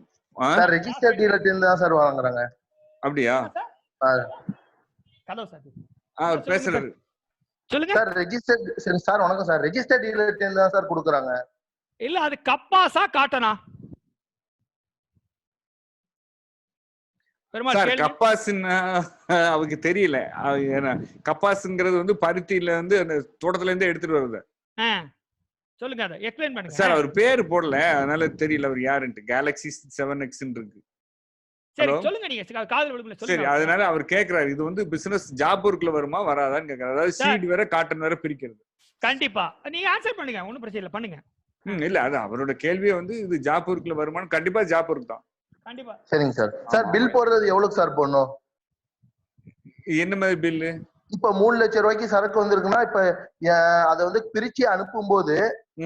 சார் ரெஜிஸ்டர் டீலர் இருந்து தான் சார் வாங்குறாங்க. அப்படியா? கதவு சார். அவர் பேசுறாரு. சொல்லுங்க சார். ரெஜிஸ்டர் சார் வணக்கம் சார். ரெஜிஸ்டர் டீலர் இருந்து தான் சார் கொடுக்குறாங்க. இல்ல அது கப்பாஸா காட்டனா? சார் கப்பாஸ்ன்னு அவருக்கு தெரியல. கப்பாஸ்ங்கிறது வந்து பருத்தியில இருந்து அந்த தோட்டத்துல இருந்து எடுத்துட்டு வருது. சொல்லுங்க, அதை எக்ஸ்பிளைன் பண்ணுங்க சார். அவர் பேர் போடல, அதனால தெரியல அவர் யாருன்னு. கேலக்ஸி 7X இருக்கு. சரி சொல்லுங்க, நீங்க காதுல விழுங்கல சொல்லுங்க. சரி, அதனால அவர் கேக்குறாரு இது வந்து பிசினஸ் ஜாப் ஒர்க்ல வருமா வராதான்னு கேக்குறாரு. அதாவது சீட் வேற காட்டன் வேற பிரிக்கிறது. கண்டிப்பா நீங்க ஆன்சர் பண்ணுங்க, ஒண்ணும் பிரச்சனை இல்ல, பண்ணுங்க. இல்ல அது அவரோட கேள்வியே வந்து இது ஜாப் ஒர்க்ல வருமான்னு. கண்டிப்பா ஜாப் ஒர்க் தான். கண்டிப்பா. சரிங்க சார். சார் பில் போடுறது எவ்வளவு சார் போடணும்? என்ன மாதிரி பில்லு? இப்ப 3 லட்சம் ரூபாய்க்கு சரக்கு வந்திருக்குன்னா, இப்ப அதை வந்து பிரிச்சு அனுப்பும் போது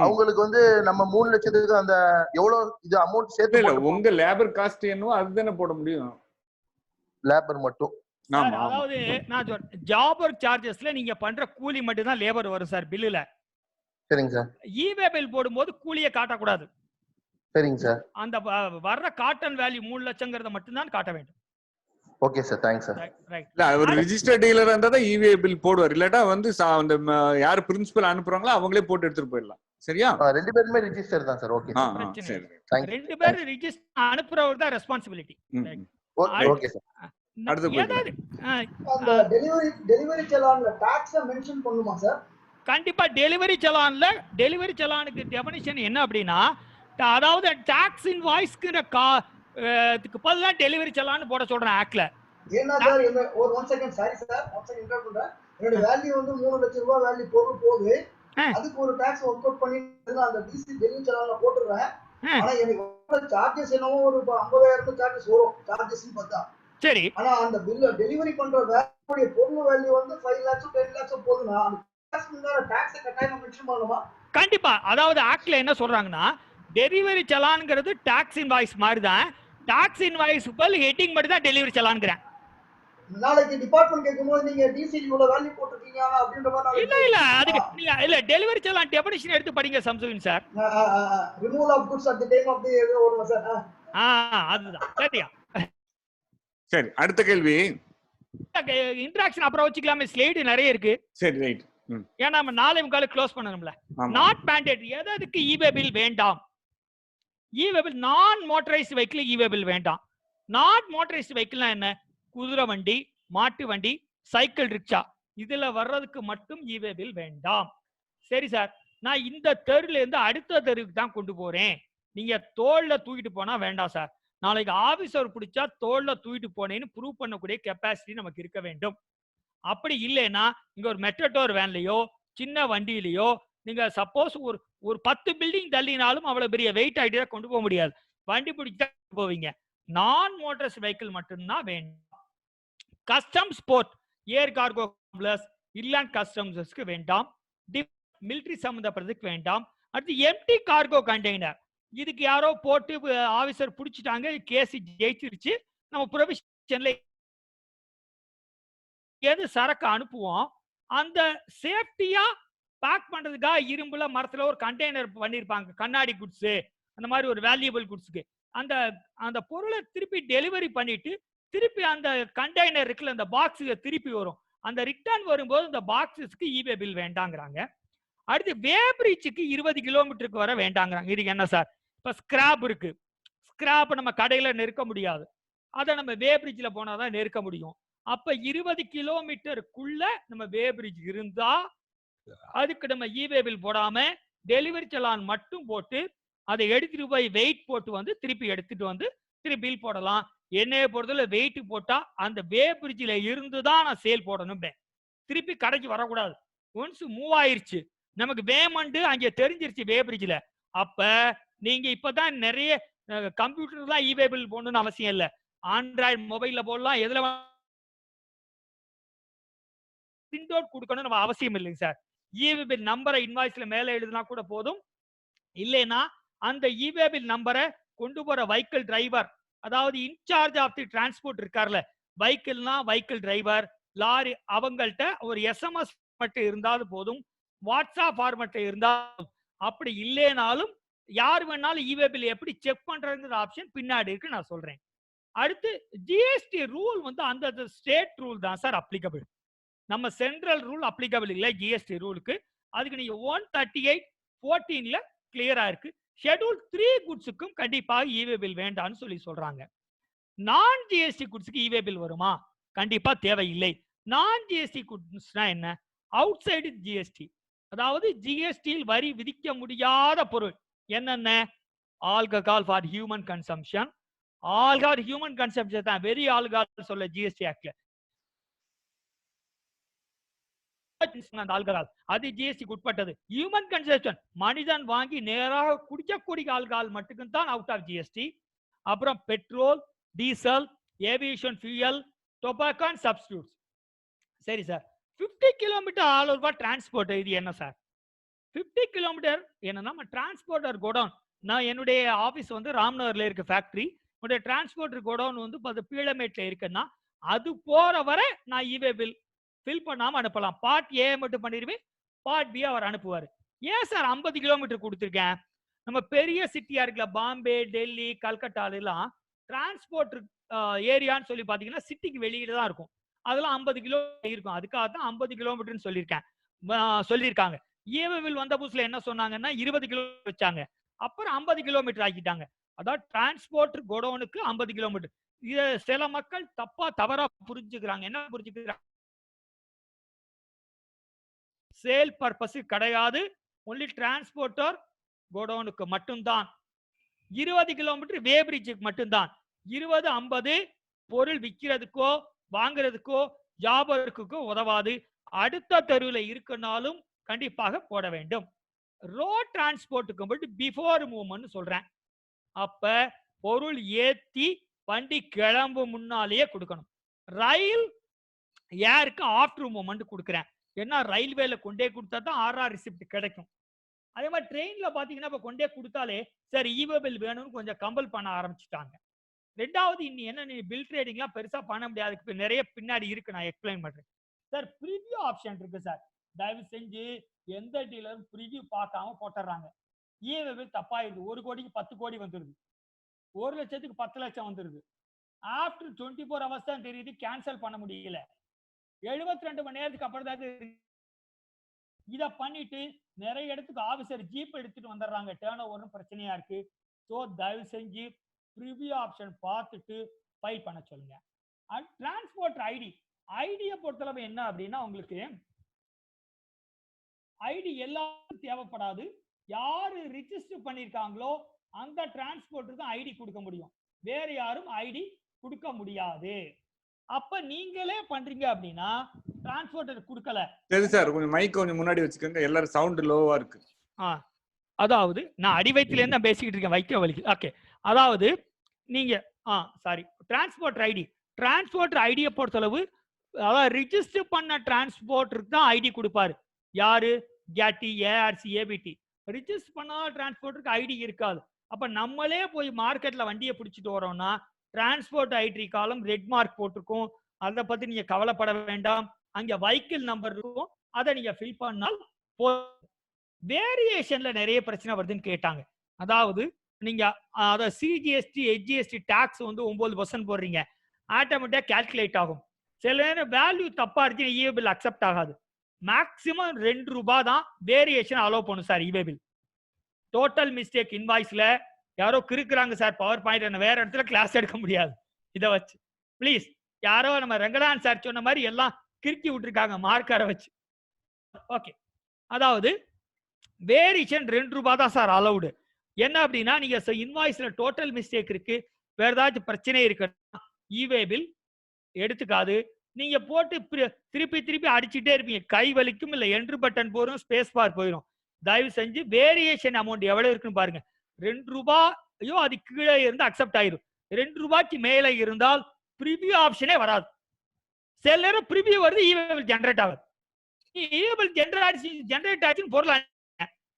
அவங்களுக்கு வந்து நம்ம 3 லட்சத்துக்கு அந்த எவ்வளவு இது அமௌண்ட் சேர்த்து இல்ல, உங்க லேபர் காஸ்ட் என்னவோ அதுதானே போட முடியும். லேபர் மட்டும். அதாவது நான் ஜாப் ஒர்க் சார்ஜஸ்ல நீங்க பண்ற கூலி மட்டும் தான் லேபர் வரும் சார் பில்லுல. சரிங்க சார். ஈவே பில் போடும்போது கூலியை காட்டக்கூடாது. சரிங்க சார். அந்த வர்ற காட்டன் வேல்யூ 3 லட்சம்ங்கறத மட்டும் தான் காட்ட வேண்டும். Okay sir, thanks sir. இல்ல அவர் ரெஜிஸ்டர்ட் டீலரா இருந்தா தான் ஈவே பில் போடுவார். இல்லட்டா வந்து அந்த யார் பிரின்சிபல் அனுப்புறாங்களோ அவங்களே போட்டு எடுத்துட்டு போயிடலாம். சரியா? ரெண்டு பேருமே ரெஜிஸ்டர் தான் சார். ஓகே சரி. ரெண்டு பேரும் ரெஜிஸ்டர் அனுப்புறவர் தான் ரெஸ்பான்சிபிலிட்டி. Okay sir. அடுத்து போயிடலாம். அந்த டெலிவரி செலான்ல டாக்ஸ் மென்ஷன் பண்ணுமா சார்? கண்டிப்பா. டெலிவரி செலானுக்கு டெஃபினிஷன் என்ன அப்படின்னா, அதாவது டாக்ஸ் இன்வாய்ஸ்ங்கிற இதுக்கு பதிலா டெலிவரி செலான்னு போட சொல்றேன் ஆக்ட்ல. ஏன்னா சார் ஒரு 1 second sorry sir, 1 second inter பண்றேன். என்னோட வேல்யூ வந்து 3 லட்சம் ரூபாய் வேல்யூ போகுது. அதுக்கு ஒரு டாக்ஸ் ஒர்க் அவுட் பண்ணி அந்த டிசி டெலிவரி செலான்ல போட்டுறேன். ஆனா எனக்கு சார்ஜஸ் என்னவோ ஒரு 50,000 சார்ஜஸ் வரும். சார்ஜஸ் பார்த்தா சரி. ஆனா அந்த பில் டெலிவரி பண்ற வேல்யூ பொருள் வேல்யூ வந்து 5 lakhs 10 lakhs போகுதுனா அந்த டாக்ஸ் கட்டாயமா மென்ஷன் பண்ணணுமா? கண்டிப்பா. அதாவது ஆக்ட்ல என்ன சொல்றாங்கன்னா, டெலிவரி செலான்ங்கிறது டாக்ஸ் இன்வாய்ஸ் மாதிரி தான். டாக்ஸ் இன்வாய்ஸ் பல் ஹெட்டிங் மட்டும் தான் டெலிவரி செலான்ங்கறேன். நாளைக்கு டிபார்ட்மென்ட் கேக்கும்போது நீங்க டிசி இவ்வளவு வேல்யூ போட்டுட்டீங்க அப்படின்ற மாதிரி இல்ல அதுக்கு நீங்க இல்ல டெலிவரி செலான் டெஃபினிஷன் எடுத்து படிங்க சம்சுவின் sir. Removal of goods at the time of the வருமா சார்? அதுதான். சரியா? சரி, அடுத்த கேள்வி. இன்டராக்ஷன் அப்புறம் வச்சுக்கலாமே, ஸ்லைடு நிறைய இருக்கு. சரி, ரைட். ஏன்னா நம்ம 4:45 க்ளோஸ் பண்ணணும்ல. Not mandatory. எதுக்கு ஈவே பில் வேண்டாம்? E-way bill non motorised vehicle e-way bill வேண்டாம். நாட் மோட்டரைஸ்டு வெஹிக்கிள்னா என்ன? குதிரை வண்டி, மாட்டு வண்டி, சைக்கிள் ரிக்ஷா, இதுல வர்றதுக்கு மட்டும் ஈவே பில் வேண்டாம். சரி சார், நான் இந்த தெருல இருந்து அடுத்த தெருவுக்கு தான் கொண்டு போறேன், நீங்க தோல்ல தூக்கிட்டு போனா வேண்டாம் சார். நாளைக்கு ஆபீசர் பிடிச்சா தோல்ல தூக்கிட்டு போனேன்னு ப்ரூவ் பண்ணக்கூடிய கெப்பாசிட்டி நமக்கு இருக்க வேண்டும். அப்படி இல்லைன்னா இங்க ஒரு மெட்ரோடோர் வேன்லயோ சின்ன வண்டியிலயோ நீங்க சப்போஸ் ஒரு 10 பில்டிங் தள்ளினாலும் அவ்வளவு பெரிய வெயிட் ஆயிட்டு கொண்டு போக முடியாது. வண்டி பிடிச்சா போவீங்க. நான் மோட்டர்ஸ் வெஹிக்கிள் மட்டும்தான் வேண்டும். Customs port, air cargo complex, inland கஸ்டம்ஸ்க்கு வேண்டாம். மிலிட்டரி சம்பந்தப்படுறதுக்கு வேண்டாம். அடுத்து எம்டி கார்கோ கண்டெய்னர், இதுக்கு யாரோ போட்டு ஆபீசர் பிடிச்சிட்டாங்க, கேஸ் ஜெயிச்சிருச்சு, நம்ம ப்ரொவிஷன்ல எது சரக்கு அனுப்புவோம் அந்த சேஃப்டியா பேக் பண்றதுக்காக இரும்புல மரத்துல ஒரு கண்டெய்னர் பண்ணிருப்பாங்க, கண்ணாடி குட்ஸ், அந்த மாதிரி ஒரு வேல்யூபிள் குட்ஸ்க்கு. அந்த பொருளை திருப்பி டெலிவரி பண்ணிட்டு திருப்பி அந்த கண்டெய்னர் இருக்குல்ல, அந்த பாக்ஸுக்கு திருப்பி வரும். அந்த ரிட்டர்ன் வரும்போது இந்த பாக்ஸஸ்க்கு ஈவே பில் வேண்டாங்கிறாங்க. அடுத்து வேப்ரிட்ஜுக்கு 20 கிலோமீட்டருக்கு வர வேண்டாங்கிறாங்க. இதுக்கு என்ன சார்? இப்ப ஸ்கிராப் இருக்கு, ஸ்கிராப் நம்ம கடையில நெருக்க முடியாது, அதை நம்ம வேப்ரிட்ஜ்ல போனாதான் நெருக்க முடியும். அப்ப 20 கிலோமீட்டருக்குள்ள நம்ம வேப்ரிட்ஜ் இருந்தா அதுக்கு நம்ம ஈவே பில் போடாம டெலிவரி செலான் மட்டும் போட்டு அதை எடுத்துட்டு போய் வெயிட் போட்டு வந்து திருப்பி எடுத்துட்டு வந்து திருப்பி பில் போடலாம். என்னைய பொறுத்தல வெயிட் போட்டா அந்த வேப்ரிட்ஜ்ல இருந்துதான் நான் சேல் போடணும், திருப்பி கடைக்கு வரக்கூடாது. ஒன்ஸ் மூவ் ஆயிருச்சு நமக்கு பேமெண்ட் அங்கே தெரிஞ்சிருச்சு வேப்ரிட்ஜ்ல, அப்ப நீங்க இப்பதான் நிறைய கம்ப்யூட்டர் தான் ஈவே பில் போடணும்னு அவசியம் இல்லை. ஆண்ட்ராய்டு மொபைல்ல போடலாம், எதுல பிரிண்ட் அவுட் கொடுக்கணும் நம்ம அவசியம் இல்லைங்க சார். ஈவே பில் நம்பரை இன்வாய்ஸ்ல மேல எழுதினா கூட போதும். இல்லைன்னா அந்த ஈவே பில் நம்பரை கொண்டு போற வெஹிக்கிள் டிரைவர் அதாவது இன்சார்ஜ் ஆஃப் தி டிரான்ஸ்போர்ட் இருக்கார்ல, வெஹிக்கிள்னா வெஹிக்கிள் டிரைவர், லாரி, அவங்கள்ட்ட ஒரு எஸ்எம்எஸ் மட்டும் இருந்தாலும் போதும், வாட்ஸ்அப் ஃபார்மேட் இருந்தாலும், அப்படி இல்லைனாலும் யார் வேணாலும் இவே பில் எப்படி செக் பண்றதுங்கிற ஆப்ஷன் பின்னாடி இருக்கு, நான் சொல்றேன். அடுத்து ஜிஎஸ்டி ரூல் வந்து அந்த ஸ்டேட் ரூல் தான் சார் அப்ளிகபிள். நம்ம சென்ட்ரல் ரூல் அப்ளிகபிள் இல்லை ஜிஎஸ்டி ரூலுக்கு. அதுக்கு நீங்க 138(14) கிளியரா இருக்கு. ஷெட்யூல் 3 குட்ஸுக்கும் கண்டிப்பாக இவே பில் வேண்டாம்னு சொல்லி சொல்றாங்க. நான் ஜிஎஸ்டி குட்ஸுக்கு இவே பில் வருமா? கண்டிப்பா தேவையில்லை. நான் ஜிஎஸ்டி குட்ஸ்னா என்ன? அவுட் சைடு ஜிஎஸ்டி, அதாவது ஜிஎஸ்டியில் வரி விதிக்க முடியாத பொருள் என்னென்ன? Alcohol for human consumption. Alcohol human consumption தான், வெரி ஆல்கஹால் சொல்ல ஜிஎஸ்டி ஆக்ட்ல. ஆல்கஹால் அது ஜிஎஸ்டி உட்பட்டது. ஹியூமன் கன்சம்ஷன், மனிதன் வாங்கி நேராக குடிக்கக்கூடிய ஆல்கஹால் மட்டும் தான் அவுட் ஆஃப் ஜிஎஸ்டி. அப்புறம் petrol, diesel, aviation fuel, tobacco and substitutes. சரி sir, 50 kilometre all over transport, இது என்ன சார்? 50 கிலோமீட்டர் என்னன்னா டிரான்ஸ்போர்ட்டர் கோடவுன். நான் என்னுடைய ஆபீஸ் வந்து ராம்நகர்ல இருக்கு ஃபேக்டரி. என்னுடைய டிரான்ஸ்போர்ட்டர் கோடவுன் வந்து பீளமேட்ல இருக்குன்னா அது போற வரை நான் இவே பில் ஃபில் பண்ணாம அனுப்பலாம். பார்ட் ஏ மட்டும் பண்ணிடுவேன், பார்ட் பி அவர் அனுப்புவார். ஏன் சார் 50 கிலோமீட்டர் கொடுத்துருக்கேன்? நம்ம பெரிய சிட்டியா இருக்குல்ல, பாம்பே, டெல்லி, கல்கட்டால எல்லாம் டிரான்ஸ்போர்ட் ஏரியான்னு சொல்லி பாத்தீங்கன்னா சிட்டிக்கு வெளியில தான் இருக்கும். அதெல்லாம் 50 கிலோ இருக்கும். அதுக்காக தான் 50 கிலோமீட்டர்னு சொல்லியிருக்காங்க. இவேவில் வந்த புதுசுல என்ன சொன்னாங்கன்னா 20 கிலோ வச்சாங்க, அப்புறம் 50 கிலோமீட்டர் ஆக்கிட்டாங்க. அதாவது டிரான்ஸ்போர்ட் கோடவுனுக்கு 50 கிலோமீட்டர். இத சில மக்கள் தவறா புரிஞ்சுக்கிறாங்க. என்ன புரிஞ்சுக்கிறாங்க? சேல் பர்பஸ் கிடையாது, ஒன்லி டிரான்ஸ்போர்ட்டர் கோடவுனுக்கு மட்டும்தான். 20 கிலோமீட்டர் வே பிரிட்ஜுக்கு மட்டும்தான். 20, 50 பொருள் விற்கிறதுக்கோ வாங்குறதுக்கோ ஜாபருக்கோ உதவாது. அடுத்த தெருவில் இருக்குனாலும் கண்டிப்பாக போட வேண்டும். ரோட் டிரான்ஸ்போர்ட்டுக்கு மட்டும் பிஃபோர் மூவ்மெண்ட் சொல்றேன். அப்ப பொருள் ஏத்தி வண்டி கிளம்பு முன்னாலேயே கொடுக்கணும். ரயில் ஏருக்கு ஆஃப்டர் மூவ்மெண்ட் கொடுக்குறேன். ஏன்னா ரயில்வேல கொண்டே கொடுத்தா தான் ஆர்ஆர் ரிசிப்ட் கிடைக்கும். அதே மாதிரி ட்ரெயின்ல பாத்தீங்கன்னா இப்ப கொண்டே கொடுத்தாலே சார் இவே பில் வேணும்னு கொஞ்சம் கம்பல் பண்ண ஆரம்பிச்சுட்டாங்க. ரெண்டாவது இன்னும் என்ன, நீ பில் ட்ரேடிங்லாம் பெருசா பண்ண முடியாது, நிறைய பின்னாடி இருக்கு, நான் எக்ஸ்பிளைன் பண்றேன். சார் ப்ரிவியூ ஆப்ஷன் இருக்கு சார். தயவு செஞ்சு எந்த டீலரும் ப்ரிவியூ பார்க்காம போட்டுறாங்க. இவே பில் தப்பாயிருது. 1 கோடிக்கு 10 கோடி வந்துருது, 1 லட்சத்துக்கு 10 லட்சம் வந்துருது. ஆஃப்டர் 24 ஹவர்ஸ் தான் தெரியுது, கேன்சல் பண்ண முடியல. 72 மணி நேரத்துக்கு அப்புறம் தான் இத பண்ணிட்டு நிறைய இடத்துக்கு ஆபீசர் ஜீப் எடுத்துட்டு வந்துடுறாங்க. டேர்ன் ஓவரும் பிரச்சனையா இருக்கு. ஸோ தயவு செஞ்சு ப்ரிவியூ ஆப்ஷன் பார்த்துட்டு ஃபைல் பண்ண சொல்லுங்க. டிரான்ஸ்போர்ட் ஐடியை பொறுத்தளவு என்ன அப்படின்னா, உங்களுக்கு ஐடி எல்லாரும் தேவைப்படாது. யாரு ரிஜிஸ்டர் பண்ணிருக்காங்களோ அந்த டிரான்ஸ்போர்ட்டருக்கு தான் ஐடி கொடுக்க முடியும், வேற யாரும் ஐடி கொடுக்க முடியாது. அப்ப நீங்களே பண்றீங்க அப்படின்னா டிரான்ஸ்போர்ட்டர் கொடுக்கல. சரி சார், கொஞ்சம் மைக் கொஞ்சம் முன்னாடி வச்சுக்கோங்க, எல்லாரும் சவுண்ட் லோவா இருக்கு. அதாவது நான் அடிவயத்துல இருந்து பேசிக்கிட்டு இருக்கேன், வைக்க வலிக்கு. ஓகே, அதாவது நீங்க சாரி, டிரான்ஸ்போர்ட் ஐடியை பொறுத்தளவு அதாவது ரிஜிஸ்டர் பண்ண டிரான்ஸ்போர்ட்டருக்கு தான் ஐடி கொடுப்பாரு. யாரு? கேட்டி, ஏஆர்சி, ஏபிடி. ரிஜிஸ்டர் பண்ணாத டிரான்ஸ்போர்ட்டருக்கு ஐடி இருக்காது. அப்ப நம்மளே போய் மார்க்கெட்ல வண்டியை பிடிச்சிட்டு வரோம்னா டிரான்ஸ்போர்ட் ஐடி காலம் ரெட் மார்க் போட்டிருக்கும், அதை பத்தி நீங்க கவலைப்பட வேண்டாம். அங்க வெஹிக்கிள் நம்பர் இருக்கும், அதை நீங்க ஃபில் பண்ணால் வேரியேஷன்ல நிறைய பிரச்சனை வருதுன்னு கேட்டாங்க. அதாவது நீங்க அத சிஜிஎஸ்டி, ஹெச்ஜிஎஸ்டி டாக்ஸ் வந்து 9% போடுறீங்க, ஆட்டோமேட்டிக்கா கால்குலேட் ஆகும். சில நேரம் வேல்யூ தப்பா இருக்கு, இவே பில் அக்செப்ட் ஆகாது. மேக்சிமம் 2 ரூபாய் தான் வேரியேஷன் அலோவ் பண்ணும் சார் இவே பில். டோட்டல் மிஸ்டேக் இன்வாய்ஸ்ல யாரோ கிறுக்குறாங்க சார், பவர் பாயிண்ட் வேற இடத்துல கிளாஸ் எடுக்க முடியாது இதை வச்சு. பிளீஸ், யாரோ நம்ம ரங்கடான் சார் சொன்ன மாதிரி எல்லாம் கிறுக்கி விட்டுருக்காங்க மார்க்கரை வச்சு. ஓகே, அதாவது வேரியேஷன் 2 ரூபாய் தான் சார் அலௌடு. என்ன அப்படின்னா, நீங்க இன்வாய்ஸ்ல டோட்டல் மிஸ்டேக் இருக்கு, வேற ஏதாச்சும் பிரச்சனை இருக்குன்னா இவே பில் எடுத்துக்காது. நீங்க போட்டு திருப்பி அடிச்சுட்டே இருப்பீங்க, கை வலிக்கும், இல்ல என்ட்ரு பட்டன் போயிடும், ஸ்பேஸ் பார் போயிடும். தயவு செஞ்சு வேரியேஷன் அமௌண்ட் எவ்வளவு இருக்குன்னு பாருங்க. 2 ரூபாயோ அது கீழே இருந்து அக்செப்ட் ஆயிரும். 2 ரூபாய்க்கு மேல இருந்தால் ப்ரிவியூ ஆப்ஷனே வராது. சில நேரம் ப்ரிவியூ வருது, இவேபிள் ஜெனரேட் ஆகுது. இவேபிள் ஜெனரேட் ஆச்சுன்னு பொருள்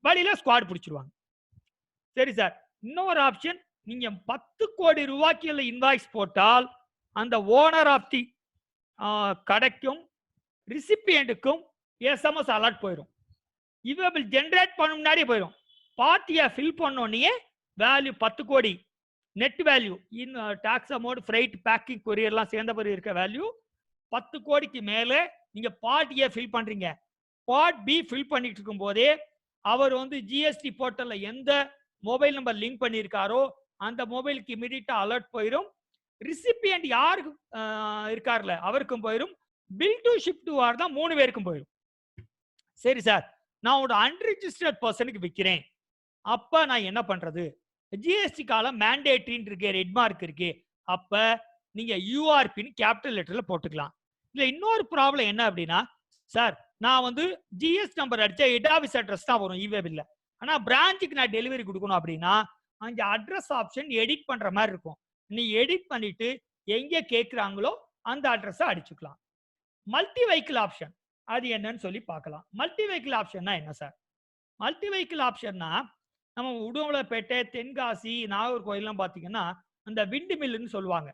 வழியில ஸ்குவாட் பிடிச்சிருவாங்க. சரி சார், இன்னொரு ஆப்ஷன் நீங்க 10 கோடி ரூபாய்க்கு இன்வாய்ஸ் போட்டால் அந்த ஓனர் ஆஃப் தி கடைக்கும் ரிசிபியண்டுக்கும் எஸ்எம்எஸ் அலர்ட் போயிடும். இவபிள் ஜென்ரேட் பண்ண முன்னாடியே போயிடும். பார்ட்டியை ஃபில் பண்ணோன்னே வேல்யூ 10 கோடி net value in tax amount freight packing கொரியர்லாம் சேர்ந்த பிறகு இருக்க வேல்யூ 10 கோடிக்கு மேலே நீங்க பார்ட்டியை ஃபில் பண்றீங்க. பார்ட் பி ஃபில் பண்ணிட்டு இருக்கும் போதே அவர் வந்து ஜிஎஸ்டி போர்ட்டல்ல எந்த மொபைல் நம்பர் லிங்க் பண்ணியிருக்காரோ அந்த மொபைலுக்கு இமீடியட்டா அலர்ட் போயிடும். ரிசிபியன்ட் யாருக்கு இருக்கார்ல அவருக்கும் போயிடும். பில் டு ஷிப் டு ஆர் தான் 3 பேருக்கும் போயிடும். சரி சார், நான் ஒரு அன்ரிஜிஸ்டர்ட் பர்சனுக்கு விற்கிறேன், அப்ப நான் என்ன பண்றது? ஜிஎஸ்டி காலம் மேண்டேட்ரின்னு இருக்கு, ரெட் மார்க் இருக்கு. அப்ப நீங்க யூஆர்பின்னு கேபிட்டல் லெட்டர்ல போட்டுக்கலாம். இல்ல இன்னொரு ப்ராப்ளம் என்ன அப்படின்னா, சார் நான் வந்து ஜிஎஸ் நம்பர் அடிச்சா ஹெட் ஆஃபீஸ் அட்ரஸ் தான் வரும் இவே பில்ல, ஆனா பிரான்ச்சுக்கு நான் டெலிவரி கொடுக்கணும் அப்படின்னா அங்க அட்ரஸ் ஆப்ஷன் எடிட் பண்ற மாதிரி இருக்கும். நீ எடிட் பண்ணிட்டு எங்க கேட்குறாங்களோ அந்த அட்ரஸை அடிச்சுக்கலாம். மல்டி வெஹிக்கிள் ஆப்ஷன் அது என்னன்னு சொல்லி பார்க்கலாம். மல்டி வெஹிக்கிள் ஆப்ஷன்னா என்ன சார்? மல்டி வெஹிக்கிள் ஆப்ஷன்னா நம்ம உடுமலைப்பேட்டை, தென்காசி, நாகர்கோயில்லாம் பார்த்தீங்கன்னா அந்த விண்டு மில்லுன்னு சொல்லுவாங்க.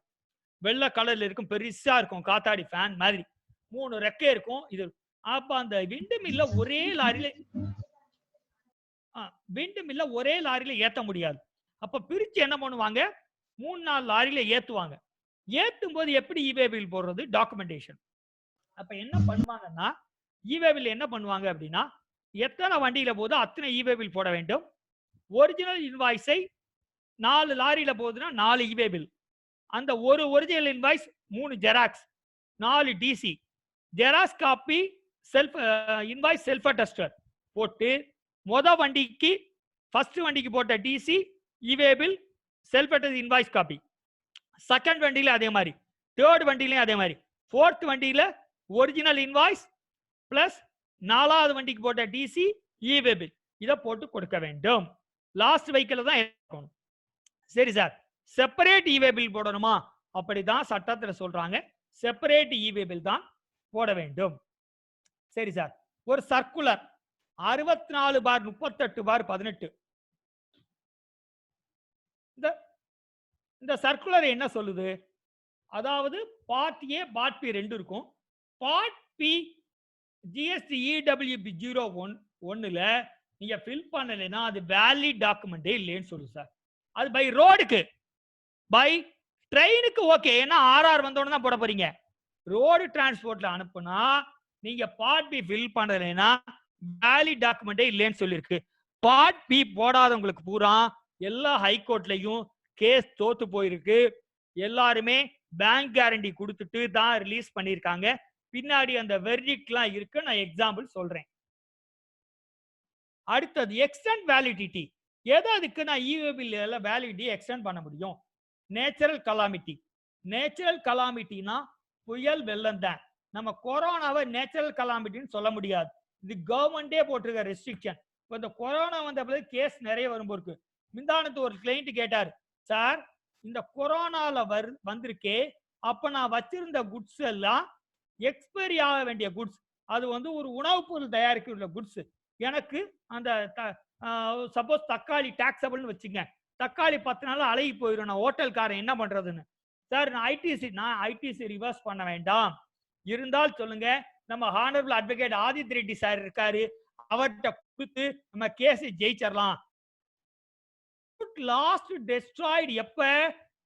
வெள்ளை கலர்ல இருக்கும், பெருசா இருக்கும், காத்தாடி ஃபேன் மாதிரி 3 ரெக்கை இருக்கும். இது அப்ப அந்த விண்டு மில்ல ஒரே லாரியில ஏத்த முடியாது. அப்ப பிரிச்சு என்ன பண்ணுவாங்க, 3-4 லாரியில ஏத்துவாங்க. ஏத்தும் போது எப்படி இவே பில் போடுறது? டாக்குமெண்டேஷன். அப்ப என்ன பண்ணுவாங்கன்னா இவே பில் என்ன பண்ணுவாங்க அப்படின்னா, எத்தனை வண்டியில போதோ அத்தனை இவே பில் போட வேண்டும். ஒரிஜினல் இன்வாய்ஸை 4 லாரியில போகுதுன்னா 4 இவே பில். அந்த ஒரு original invoice 3 xerox, 4 DC, xerox copy, self invoice self attester போட்டு வண்டிக்கு ஃபர்ஸ்ட் வண்டிக்கு போட்ட DC, e way bill, self attest invoice copy. Second வண்டியில அதே மாதிரி, தேர்ட் வண்டியிலையும் அதே மாதிரி, ஃபோர்த் வண்டியில ஒரிஜினல் இன்வாய்ஸ் பிளஸ் 4வது வண்டிக்கு போட்ட டிசி, இவே பில் இதை போட்டு கொடுக்க வேண்டும். லாஸ்ட் வெஹிக்கிள் தான் இருக்கணும். சரி சார், செப்பரேட் இவே பில் போடணுமா? அப்படிதான் சட்டத்தில் சொல்றாங்க, செப்பரேட் இவே பில் தான் போட வேண்டும். சரி சார், ஒரு சர்க்குலர் 64/38/18 இந்த சர்க்குலர் என்ன சொல்லுது? அதாவது பார்ட் ஏ பார்ட் பி 2 இருக்கும். பார்ட் பி ஜிஎஸ்டி இடபிள்யூபி 01ல நீங்க ஃபில் பண்ணலைன்னா அது வேலிட் டாக்குமெண்டே இல்லைன்னு சொல்லுது சார். அது பை ரோடுக்கு, பை ட்ரெயினுக்கு ஓகே, ஏன்னா ஆர்ஆர் வந்தோன்னு தான் போட போறீங்க. ரோடு டிரான்ஸ்போர்ட்ல அனுப்புனா நீங்க பார்ட் பி ஃபில் பண்ணலைன்னா வேலிட் டாக்குமெண்டே இல்லைன்னு சொல்லியிருக்கு. பார்ட் பி போடாதவங்களுக்கு பூரா எல்லா ஹைகோர்ட்லயும் கேஸ் தோத்து போயிருக்கு. எல்லாருமே பேங்க் கேரண்டி கொடுத்துட்டு தான் ரிலீஸ் பண்ணியிருக்காங்க. பின்னாடி அந்த வெர்டிக்ட்லாம் இருக்கு, நான் எக்ஸாம்பிள் சொல்றேன். அடுத்தது எக்ஸ்டெண்ட் வேலிடிட்டி. எதுக்கு நான் இவே பில் வேலிடிட்டி எக்ஸ்டெண்ட் பண்ண முடியும்? Natural Calamity. நேச்சுரல் கலாமிட்டினா புயல் வெள்ளம் தான். நம்ம கொரோனாவை நேச்சுரல் கலாமிட்டின்னு சொல்ல முடியாது. இது கவர்மெண்டே போட்டிருக்க ரெஸ்ட்ரிக்ஷன். இப்போ இந்த கொரோனா வந்த பிறகு கேஸ் நிறைய வரும்போது மிந்தானத்து ஒரு கிளைண்ட் கேட்டார், சார் இந்த கொரோனால வந்திருக்கே, அப்ப நான் வச்சிருந்த குட்ஸ் எல்லாம் எக்ஸ்பைரி ஆக வேண்டிய குட்ஸ், அது வந்து ஒரு உணவுப் பொருள் தயாரிக்கிற குட்ஸ், எனக்கு அந்த சப்போஸ் தக்காளி டாக்ஸபிள்னு வச்சுங்க, தக்காளி 10 நாள் அழகி போயிடும், நான் ஹோட்டல்காரன் என்ன பண்றதுன்னு. சார் நான் ஐடிசி ரிவர்ஸ் பண்ண வேண்டாம், இருந்தால் சொல்லுங்க, நம்ம honourable advocate Aditya Reddy sir இருக்காரு, அவர்கிட்ட கொடுத்து நம்ம கேஸ் ஜெயிச்சிடலாம். லாஸ்ட் டெஸ்ட்ராய்டு எப்ப?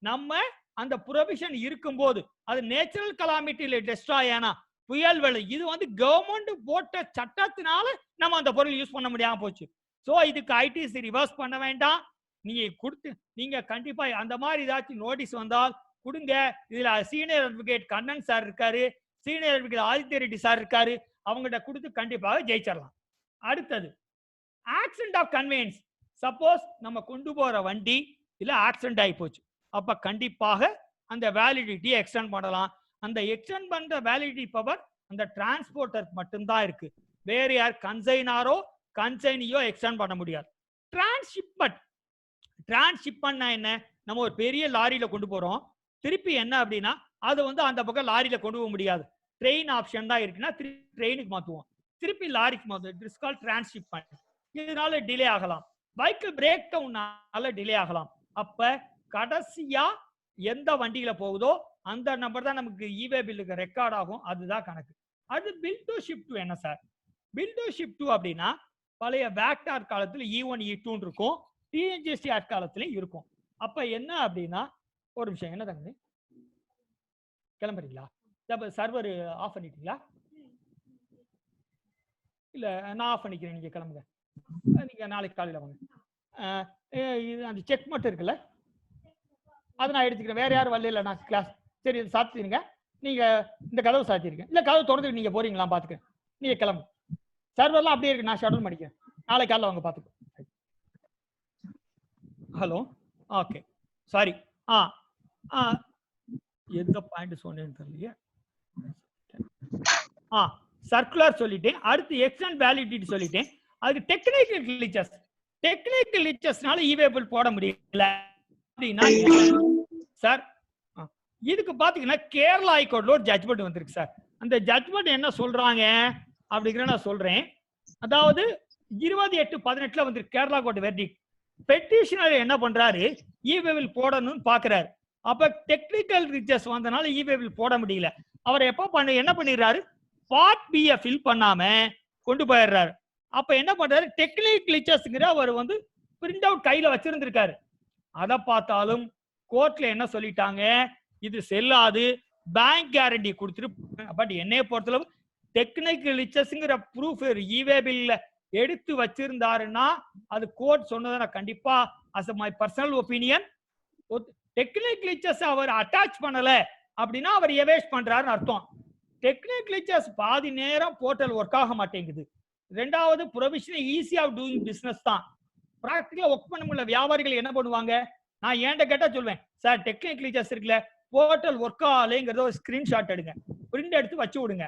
நம்ம அந்த ப்ரொவிஷன் இருக்கும்போது. அது நேச்சுரல் கலாமிட்டியில டெஸ்ட்ராய் ஆனா புயல் வெள்ளம், இது வந்து கவர்மெண்ட் போட்ட சட்டத்தினால நம்ம அந்த பொருள் யூஸ் பண்ண முடியாம போச்சு. சோ இதுக்கு ஐடிசி ரிவர்ஸ் பண்ண வேண்டாம். நீங்க கொடுத்து நீங்க கண்டிப்பா அந்த மாதிரி ஏதாச்சும் நோட்டீஸ் வந்தால் கொடுங்க. இதுல சீனியர் அட்வொகேட் கண்ணன் சார் இருக்காரு, senior advocate Aditya Reddy sir இருக்காரு, அவங்ககிட்ட கொடுத்து கண்டிப்பாக ஜெயிச்சிடலாம். அடுத்தது ஆக்சிடென்ட் ஆஃப் கன்வெயன்ஸ். சப்போஸ் நம்ம கொண்டு போற வண்டி இல்ல ஆக்சிடென்ட் ஆகி போச்சு, அப்ப கண்டிப்பாக அந்த வேலிடிட்டி எக்ஸ்டெண்ட் பண்ணலாம். அந்த எக்ஸ்டெண்ட் பண்ற வேலிடிட்டி பவர் அந்த டிரான்ஸ்போர்ட்டர் மட்டும்தான் இருக்கு. வேற யார் கன்சைனாரோ கன்சைனியோ எக்ஸ்டெண்ட் பண்ண முடியாது. டிரான்ஸ்ஷிப்மெண்ட்னா என்ன? நம்ம ஒரு பெரிய லாரியில கொண்டு போறோம், திருப்பி என்ன அப்படின்னா அது வந்து அந்த பக்கம் லாரியில கொண்டு போக முடியாது, ட்ரெயின் ஆப்ஷன் தான் இருக்குன்னா ட்ரெயினுக்கு மாத்துவோம், திருப்பி லாரிக்கு மாத்துவோம். It is called transshipment. இதனால டிலே ஆகலாம். வெஹிக்கிள் பிரேக் டவுன்னால டிலே ஆகலாம். அப்ப கடைசியா எந்த வண்டியில போகுதோ அந்த நம்பர் தான் நமக்கு இவே பில்லுக்கு ரெக்கார்ட் ஆகும். அதுதான் கணக்கு. அது பில் டு ஷிப் டு என்ன sir? Bill to ship to அப்படின்னா பழைய வேக்டார் காலத்துல E1 E2 இருக்கும், டிஎன்ஜிஎஸ்டிஆர் காலத்திலயும் இருக்கும். அப்ப என்ன அப்படின்னா ஒரு விஷயம் என்ன தங்க கிளம்புறீங்களா? சர்வர் ஆஃப் பண்ணிட்டீங்களா? இல்ல நான் ஆஃப் பண்ணிக்கிறேன், நீங்க கிளம்புங்க. நீங்க நாளைக்கு காலையில வாங்க. அந்த செக் மட்டும் இருக்குல்ல, அதை நான் எடுத்துக்கிறேன். வேற யாரும் வரல நான் கிளாஸ். சரி இது சாத்திருங்க. நீங்க இந்த கதவு சாத்திருங்க. இல்ல கதவு திறந்து நீங்க போறீங்களா பாத்துக்கிறேன். நீங்க கிளம்பு. சர்வர்லாம் அப்படியே இருக்கு, நான் ஷெட்யூல் பண்ணிக்கிறேன். நாளைக்கு காலைல வாங்க பாத்துக்கோ. Hello, okay sorry. எந்த பாயிண்ட் சொன்னேன்னு தெரியல. சர்க்குலர் சொல்லிட்டேன். அடுத்து எக்ஸ்டெண்ட் வேலிடிட்டி சொல்லிட்டேன். அதுக்கு டெக்னிக்கல் கிளிச்சஸ். டெக்னிக்கல் கிளிச்சஸ்னால இவேபிள் போட முடியல அப்படின்னா சார், இதுக்கு பாத்தீங்கன்னா கேரளா ஹைகோர்ட்ல ஒரு ஜட்ஜ்மெண்ட் வந்திருக்கு சார். அந்த ஜட்ஜ்மெண்ட் என்ன சொல்றாங்க அப்படிங்கிற நான் சொல்றேன். அதாவது 28/18 வந்திருக்கு கேரளா கோர்ட் வெர்டிக்ட். பெட்டிஷனர் என்ன பண்றாரு, இவேபிள் போடணும்னு பாக்குறாரு. அப்ப டெக்னிக்கல் கிளிச்சஸ் வந்தனால இவேபிள் போட முடியல. அவர் என்ன பண்ணிடுறாரு, பார்ட் பியை ஃபில் பண்ணாம கொண்டு போயிடுறாரு. அப்ப என்ன பண்றாரு, டெக்னிக்கல் கிளிச்சஸ்ங்கிற அவர் பிரிண்ட் அவுட் கையில வச்சிருந்திருக்காரு. அதை பார்த்தாலும் கோர்ட்ல என்ன சொல்லிட்டாங்க, இது செல்லாது, பேங்க் கேரண்டி கொடுத்துட்டு. பட் என்னைய பொறுத்தளவு டெக்னிக்கல் கிளிச்சஸ்ங்கிற ப்ரூஃப் இவேபிள்ல எடுத்து வச்சிருந்தாருன்னா அது கோர்ட் சொன்னதை நான் கண்டிப்பா as my personal opinion, technical glitches அவர் அட்டாச் பண்ணல அப்படின்னா அவர் எவேஸ்ட் பண்றாருன்னு அர்த்தம். டெக்னிக்கல் கிளிச்சஸ் பாதி நேரம் போர்ட்டல் ஒர்க் ஆக மாட்டேங்குது. ரெண்டாவது provisional ease of doing business தான். பிராக்டிகலா ஒர்க் பண்ண முடியல வியாபாரிகள் என்ன பண்ணுவாங்க, நான் ஏன்ட கேட்டா சொல்லுவேன், சார் டெக்னிக்கல் கிளிச்சஸ் இருக்குல்ல, போர்ட்டல் ஒர்க் ஆகலைங்கிறத ஒரு ஸ்கிரீன்ஷாட் எடுங்க, பிரிண்ட் எடுத்து வச்சு விடுங்க.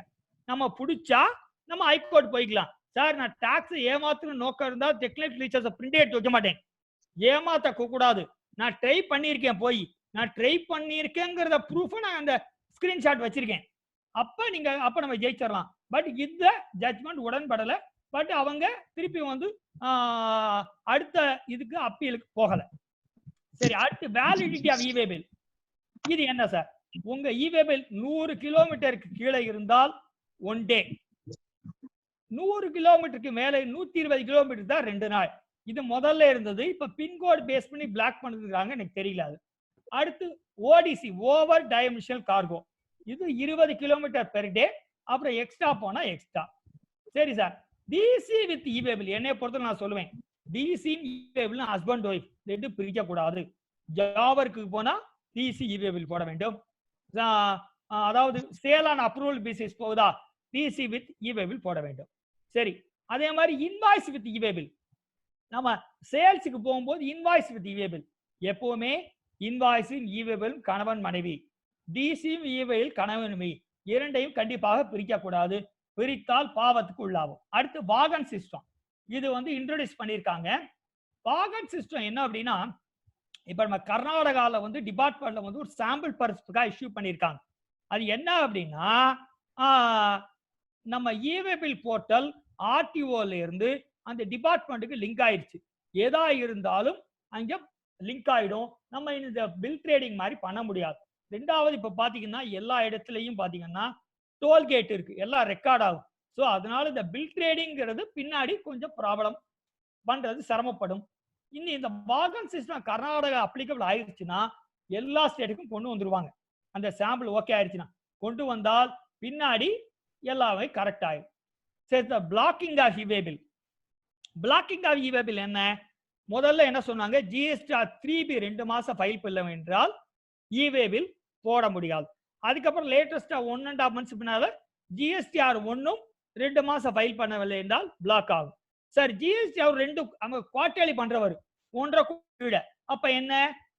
நம்ம பிடிச்சா நம்ம ஹைகோர்ட் போய்க்கலாம். சார் நான் டாக்ஸ் ஏமாத்துற நோக்கம் இருந்தா டெக்னிக்கல் கிளிச்சஸ் பிரிண்ட் எடுத்து வைக்க மாட்டேன். ஏமாத்த கூடாது, நான் ட்ரை பண்ணியிருக்கேன், போய் நான் ட்ரை பண்ணியிருக்கேங்கிறத ப்ரூஃப் நான் அந்த ஸ்கிரீன்ஷாட் வச்சிருக்கேன். அப்ப நம்ம ஜெயிச்சிடலாம். பட் இந்த ஜட்ஜ்மெண்ட் உடன்படல. பட் அவங்க திருப்பி அடுத்த இதுக்கு அப்பீலுக்கு போகல. சரி, அடுத்து வேலிடிட்டி ஆஃப் இவேபிள். இது என்ன சார், உங்க இவேபிள் 100 கிலோமீட்டருக்கு கீழே இருந்தால் 1 டே, 100 கிலோமீட்டருக்கு மேல 120 கிலோமீட்டர் தான் 2 நாள். இது முதல்ல இருந்தது. இப்ப பின்கோட் பேஸ் பண்ணி பிளாக் பண்ணிருக்காங்க, எனக்கு தெரியல. அது அடுத்து ஓடிசி, ஓவர் டைமென்ஷனல் கார்கோ. இது 20 கிலோமீட்டர் பெர் டே. அப்புறம் எக்ஸ்ட்ரா போனா எக்ஸ்ட்ரா. சரி சார், டிசி வித் இவேபிள் என்னை பொறுத்த நான் சொல்லுவேன், டிசி இவேபிள் ஹஸ்பண்ட் ஒய்ஃப் ரெண்டு பிரிக்க கூடாது. ஜாவருக்கு போனா டிசி இவேபிள் போட வேண்டும். அதாவது சேல் ஆன் அப்ரூவல் பேசிஸ் போகுதா, டிசி வித் இவேபிள் போட வேண்டும். சரி, அதே மாதிரி இன்வாய்ஸ் வித் இவேபிள். நம்ம சேல்ஸுக்கு போகும்போது இன்வாய்ஸ் வித் இவேபிள் எப்பவுமே இன்வாய்ஸும் இவேபிள் கணவன் மனைவி, டிசியும் இவேபிள் கணவன் மனைவி இரண்டையும் கண்டிப்பாக பிரிக்க கூடாது. பிரித்தால் பாவத்துக்கு உள்ளாகும். அடுத்து வாகன் சிஸ்டம். இது இன்ட்ரோடியூஸ் பண்ணியிருக்காங்க. வாகன் சிஸ்டம் என்ன அப்படின்னா, இப்ப நம்ம கர்நாடகாவில் டிபார்ட்மெண்ட்ல ஒரு சாம்பிள் பர்ஸ்க்காக இஷ்யூ பண்ணியிருக்காங்க. அது என்ன அப்படின்னா, நம்ம இவேபிள் போர்ட்டல் ஆர்டிஓல இருந்து அந்த டிபார்ட்மெண்ட்டுக்கு லிங்க் ஆயிடுச்சு. எதா இருந்தாலும் அங்க லிங்க் ஆயிடும். நம்ம இந்த பில் ட்ரேடிங் மாதிரி பண்ண முடியாது. ரெண்டாவது, இப்ப பாத்தீங்கன்னா எல்லா இடத்துலயும் பாத்தீங்கன்னா டோல்கேட் இருக்கு, எல்லாம் ரெக்கார்ட் ஆகும். ஸோ அதனால இந்த பில் ட்ரேடிங்கிறது பின்னாடி கொஞ்சம் ப்ராப்ளம் பண்றது சிரமப்படும். இன்னும் இந்த வாகன் சிஸ்டம் கர்நாடகா அப்ளிகபிள் ஆயிடுச்சுன்னா எல்லா ஸ்டேட்டுக்கும் கொண்டு வந்துருவாங்க. அந்த சாம்பிள் ஓகே ஆயிடுச்சுன்னா கொண்டு வந்தால் பின்னாடி எல்லாமே கரெக்ட் ஆயிடும். சரி, blocking of e way bill. Blocking of e way bill என்ன, முதல்ல என்ன சொன்னாங்க, ஜிஎஸ்டிஆர் 3B 2 மாசம் ஃபைல் பண்ணல என்றால் இவேபிள் போட முடியாது. அதுக்கப்புறம் லேட்டஸ்டா 1.5 months பின்னால ஜிஎஸ்டிஆர் 1ம் 2 மாசம் ஃபைல் பண்ணவில்லை என்றால் பிளாக் ஆகும். சார் ஜிஎஸ்டிஆர் 2 அங்க குவார்டர்லி பண்றவர் 1.5 கீழே, அப்ப என்ன,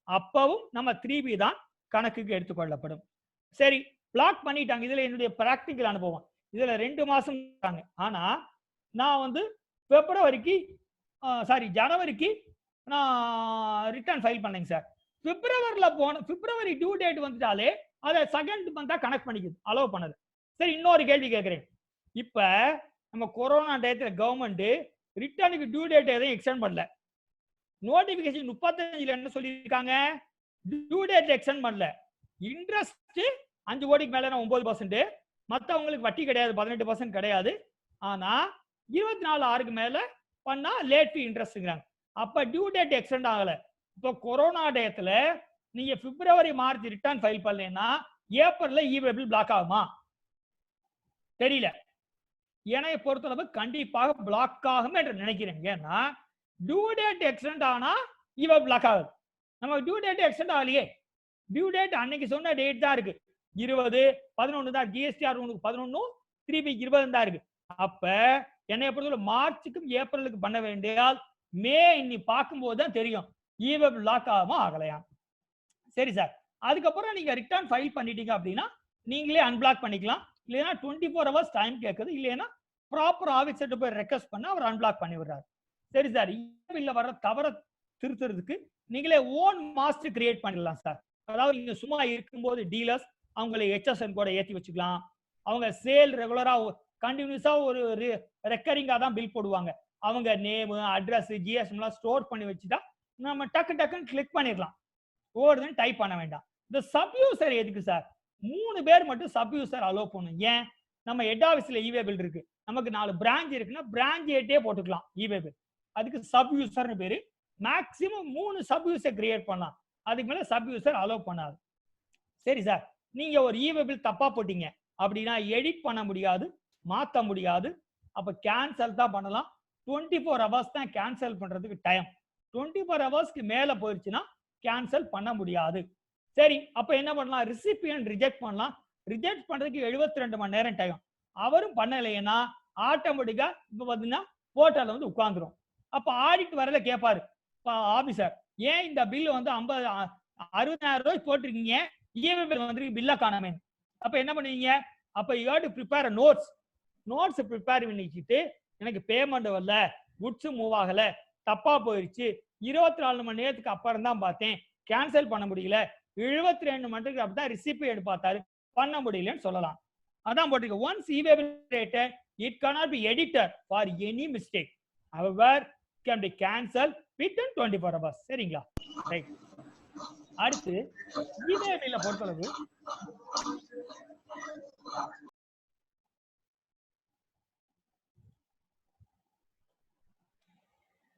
அப்பவும் நம்ம 3B தான் கணக்குக்கு எடுத்துக்கொள்ளப்படும். சரி, பிளாக் பண்ணிட்டாங்க. இதுல என்னுடைய பிராக்டிக்கல் அனுபவம், இதுல 2 மாசம். ஆனா நான் ஜனவரிக்கு நான் ரிட்டர்ன் ஃபைல் பண்ணேங்க சார். பிப்ரவரி டியூ டேட் வந்துட்டாலே அதை செகண்ட் மந்தா கனெக்ட் பண்ணிக்குது, அலோவ் பண்ணது. சரி, இன்னொரு கேள்வி கேட்கிறேன். இப்ப நம்ம கொரோனா டயத்துல கவர்மெண்ட் ரிட்டர்னுக்கு டியூ டேட் எதையும் எக்ஸ்டெண்ட் பண்ணல. நோட்டிபிகேஷன் 35ல என்ன சொல்லியிருக்காங்க, டியூ டேட் எக்ஸ்டெண்ட் பண்ணல. இன்ட்ரெஸ்ட் 5 கோடிக்கு மேல 9%, மற்றவங்களுக்கு வட்டி கிடையாது, 18% கிடையாது. ஆனா 24/6க்கு மேல பண்ணா லேட் ஃபீ இன்ட்ரெஸ்ட்ங்கிறாங்க. அப்ப டியூ டேட் எக்ஸ்டெண்ட் ஆகல. இப்போ கொரோனா டயத்துல நீங்க பிப்ரவரி மார்ச் ரிட்டர்ன் ஃபைல் பண்ணலைன்னா ஏப்ரல்ல இவே பில் பிளாக் ஆகுமா? தெரியல. என்னை பொறுத்தளவு கண்டிப்பாக பிளாக் ஆகும் என்று நினைக்கிறேன். ஏன்னா டியூ டேட் எக்ஸ்டெண்ட் ஆனா இவே பிளாக் ஆகுது. நம்ம டியூ டேட் எக்ஸ்டெண்ட் ஆகலையே. டியூ டேட் அன்னைக்கு சொன்ன டேட் தான் இருக்கு, 20/11 தான். ஜிஎஸ்டிஆர் 11 3B 20 தான் இருக்கு. அப்ப என்னை பொறுத்தவரை மார்ச்சுக்கும் ஏப்ரலுக்கு பண்ண வேண்டியால் மே இன்னி பார்க்கும்போது தான் தெரியும் ஈவே லாக் ஆகாம ஆகலையா. சரி சார், அதுக்கப்புறம் நீங்க ரிட்டர்ன் ஃபைல் பண்ணிட்டீங்க அப்படின்னா நீங்களே அன்பிளாக் பண்ணிக்கலாம். இல்லைன்னா 24 hours டைம் கேட்குது. இல்லைன்னா ப்ராப்பர் ஆஃபீஸர்கிட்ட போய் ரெக்வஸ்ட் பண்ண அவர் அன்பிளாக் பண்ணி விடுறாரு. சரி சார், ஈவேல வர தவறை திருத்துறதுக்கு நீங்களே ஓன் மாஸ்டர் கிரியேட் பண்ணிடலாம் சார். அதாவது நீங்க சும்மா இருக்கும்போது டீலர்ஸ் அவங்களை HSN கூட ஏற்றி வச்சுக்கலாம். அவங்க சேல் ரெகுலரா கண்டினியூஸா ஒரு ரெக்கரிங்கா தான் பில் போடுவாங்க. அவங்க நேம், அட்ரஸ், ஜிஎஸ்எம்லாம் ஸ்டோர் பண்ணி வச்சுட்டா நம்ம டக்குன்னு கிளிக் பண்ணிடலாம். ஓடுதுன்னு டைப் பண்ண வேண்டாம். இந்த சப் யூசர் எதுக்கு சார்? 3 பேர் மட்டும் சப் யூசர் அலோவ் பண்ணும். ஏன்? நம்ம ஹெட் ஆஃபீஸ்ல ஈவே பில் இருக்கு, நமக்கு 4 பிரான்ச் இருக்குன்னா பிரான்ச் ஏட்டே போட்டுக்கலாம் ஈவே பில். அதுக்கு சப் யூசர்னு பேரு. மேக்சிமம் 3 சப் யூசர் கிரியேட் பண்ணலாம், அதுக்கு மேல சப் யூசர் அலோவ் பண்ணாது. சரி சார், நீங்க ஒரு ஈவே பில் தப்பா போட்டீங்க அப்படின்னா எடிட் பண்ண முடியாது, மாத்த முடியாது. அப்ப கேன்சல் தான் பண்ணலாம். 24 hours தான் கேன்சல் பண்றதுக்கு டைம். 24 ஹவர்ஸ்க்கு மேல போயிடுச்சுன்னா கேன்சல் பண்ண முடியாது. சரி, அப்ப என்ன பண்ணலாம்? ரிசிபியன்ட் ரிஜெக்ட் பண்ணலாம். ரிஜெக்ட் பண்றதுக்கு 72 மணி நேரம் டைம். அவரும் பண்ணலைன்னா ஆட்டோமேட்டிக்கா இப்ப பாத்தீங்கன்னா போர்ட்டல்ல வந்து உட்கார்ந்துரும். அப்ப ஆடிட் வரல கேட்பாரு ஆபீசர், ஏன் இந்த பில் வந்து 60,000 ரூபாய் போட்டிருக்கீங்க, ஈவே பில் வந்து பில்ல காணாமே. அப்ப என்ன பண்ணுவீங்க? அப்ப you have to prepare notes prepare பண்ணிக்கிட்டு, எனக்கு பேமெண்ட் வரல, குட்ஸ் மூவ் ஆகல, தப்பா போயிருச்சு, 24 மணி நேரத்துக்கு அப்புறம் தான் பார்த்தேன், கேன்சல் பண்ண முடியல, 72 மணி நேரத்துக்கு அப்புறம் தான் ரிசிபியன்ட் பார்த்தாரு, பண்ண முடியலன்னு சொல்லலாம். அதான் போட்டிருக்க. Once e way bill created, it cannot be edited for any mistake. However, can be cancelled within 24 hours. சரிங்களா? ரைட். அடுத்து ஈவே பில்ல பொறுத்தளவு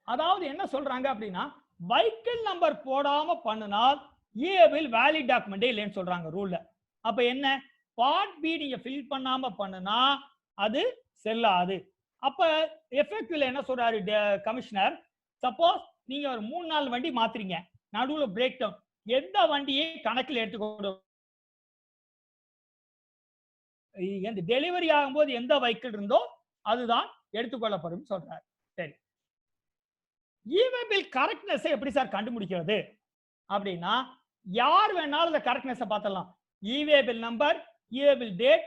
அதாவது என்ன சொல்றாங்க அப்படின்னா, வைக்கிள் நம்பர் போடாம பண்ணினால் ஈவே பில் வேலிட் டாக்குமெண்டே இல்லைன்னு சொல்றாங்க ரூல்ல. அப்ப என்ன? பார்ட் பி நீங்க ஃபில் பண்ணாம பண்ணுனா அது செல்லாது. அப்ப எஃபெக்டிவ்ல என்ன சொல்றாரு கமிஷனர், சப்போஸ் நீங்க ஒரு 3-4 வண்டி மாத்துறீங்க, நடுவுல பிரேக் டவுன், எந்த வண்டியை கணக்கில் எடுத்துக்கொண்டு டெலிவரி ஆகும்போது எந்த வைக்கிள் இருந்தோ அதுதான் எடுத்துக்கொள்ளப்படும் சொல்றாரு. சரி, ஈவே பில் கரெக்ட்னஸ் எப்படி சார் கண்டுபிடிக்கிறது அப்படின்னா, யார் வேணாலும் இந்த கரெக்ட்னஸ் பார்த்தலாம். E way bill number, e way bill date,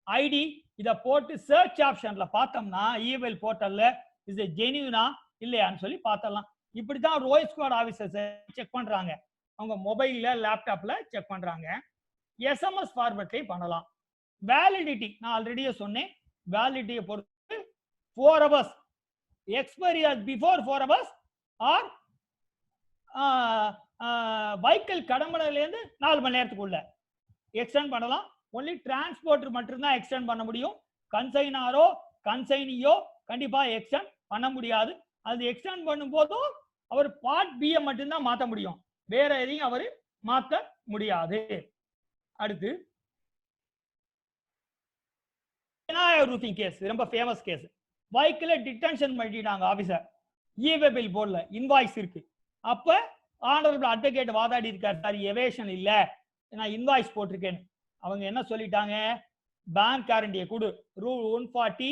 ID இத போட்டு சர்ச் ஆப்ஷன்ல பார்த்தோம்னா ஈவே பில் போர்ட்டல்ல இது ஜெனியூனா இல்லையான்னு சொல்லி பார்த்தலாம். இப்படிதான் ரோய் ஸ்குவாட் ஆபீசர்ஸ் செக் பண்றாங்க. அவங்க மொபைல்ல, லேப்டாப்ல செக் பண்றாங்க. SMS ஃபார்மட்லயும் பண்ணலாம். வேலிடிட்டி நான் ஆல்ரெடியே சொன்னேன். வேலிடிட்டியை பொறுத்து 4 hours, expiry before 4 hours or vehicle கடம்படையில இருந்து 4 மணி நேரத்துக்குள்ள எக்ஸ்டெண்ட் பண்ணலாம். ஒன்லி டிரான்ஸ்போர்ட்டர் மட்டும்தான் எக்ஸ்டெண்ட் பண்ண முடியும். கன்சைனாரோ கன்சைனியோ கண்டிப்பா எக்ஸ்டெண்ட் பண்ண முடியாது. அது எக்ஸ்டெண்ட் பண்ணும் போதும் அவர் பார்ட் பி மட்டும்தான் மாற்ற முடியும், வேற எதையும் அவர் மாற்ற முடியாது. அடுத்து ரூட்டிங் கேஸ், ரொம்ப ஃபேமஸ் கேஸ். வைக்கிள டிடென்ஷன் பண்ணிட்டாங்க ஆபீசர், ஈவே பில் போர்ட்ல இன்வாய்ஸ் இருக்கு. அப்ப ஆனரபிள் அட்வொகேட் வாதாடி இருக்காரு, சார் எவேஷன் இல்ல, நான் இன்வாய்ஸ் போட்டிருக்கேன். அவங்க என்ன சொல்லிட்டாங்க, பேங்க் கேரண்டியை கொடு, ரூல் 140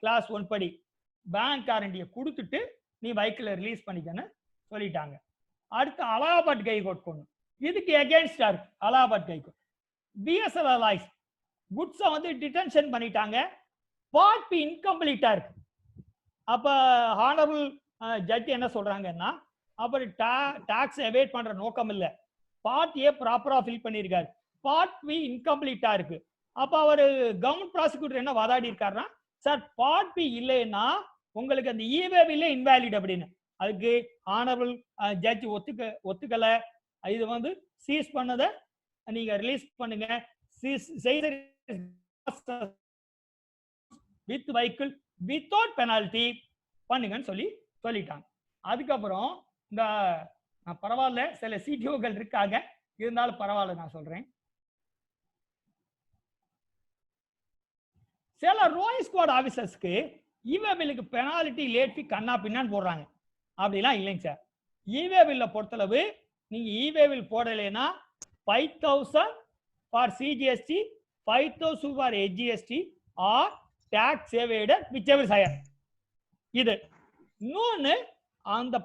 கிளாஸ் 1 படி பேங்க் கேரண்டியை கொடுத்துட்டு நீ வைக்கிள ரிலீஸ் பண்ணிக்கன்னு சொல்லிட்டாங்க. அடுத்து அலகாபாத் ஹைகோர்ட் கொண்டு இதுக்கு எகெயின்ஸ்டா இருக்கு. அலகாபாத் ஹைகோர்ட் பிஎஸ்எல் அலாய்ஸ் குட்ஸை வந்து டிடென்ஷன் பண்ணிட்டாங்க, பார்ட் பி இன்கம்ப்ளீட்டா இருக்கு. அப்ப ஹானரபிள் ஜட்ஜ் என்ன சொல்றாங்கன்னா, அப்புறம் டாக்ஸ் எவேட் பண்ற நோக்கம் இல்ல, பார்ட் ஏ ப்ராப்பரா ஃபில் பண்ணிருக்காரு, பார்ட் பி இன்கம்ப்ளீட்டா இருக்கு. அப்ப அவரு கவர்மெண்ட் ப்ராசிக்யூட்டர் என்ன வாதாடி இருக்காருன்னா, சார் பார்ட் பி இல்லைன்னா உங்களுக்கு அந்த ஈவே பில்லே இன்வாலிட் அப்படின்னு. அதுக்கு ஆனரபிள் ஜட்ஜ் ஒத்துக்கல. இது வந்து சீஸ் பண்ணதை நீங்க ரிலீஸ் பண்ணுங்க. வித் வெஹிக்கிள் வித்தவுட் பெனால்டி பண்ணுங்கன்னு சொல்லிட்டாங்க. அதுக்கப்புறம் இந்த பரவாயில்ல, சில சிடிஓக்கள் இருக்காங்க, இருந்தாலும் பரவாயில்ல நான் சொல்றேன். சில ரோயிங் ஸ்குவாட் ஆபீசர்ஸ்க்கு இவேபிலுக்கு பெனால்டி லேட் ஃபீ கண்ணா பின்னான்னு போடுறாங்க. அப்படிலாம் இல்லைங்க சார். இவேபில்ல பொறுத்தளவு நீங்க இவேபில் போடலைன்னா 5,000 for CGST, 5,000 for SGST or tax evaded whichever higher. இது இன்னொன்னு, அந்த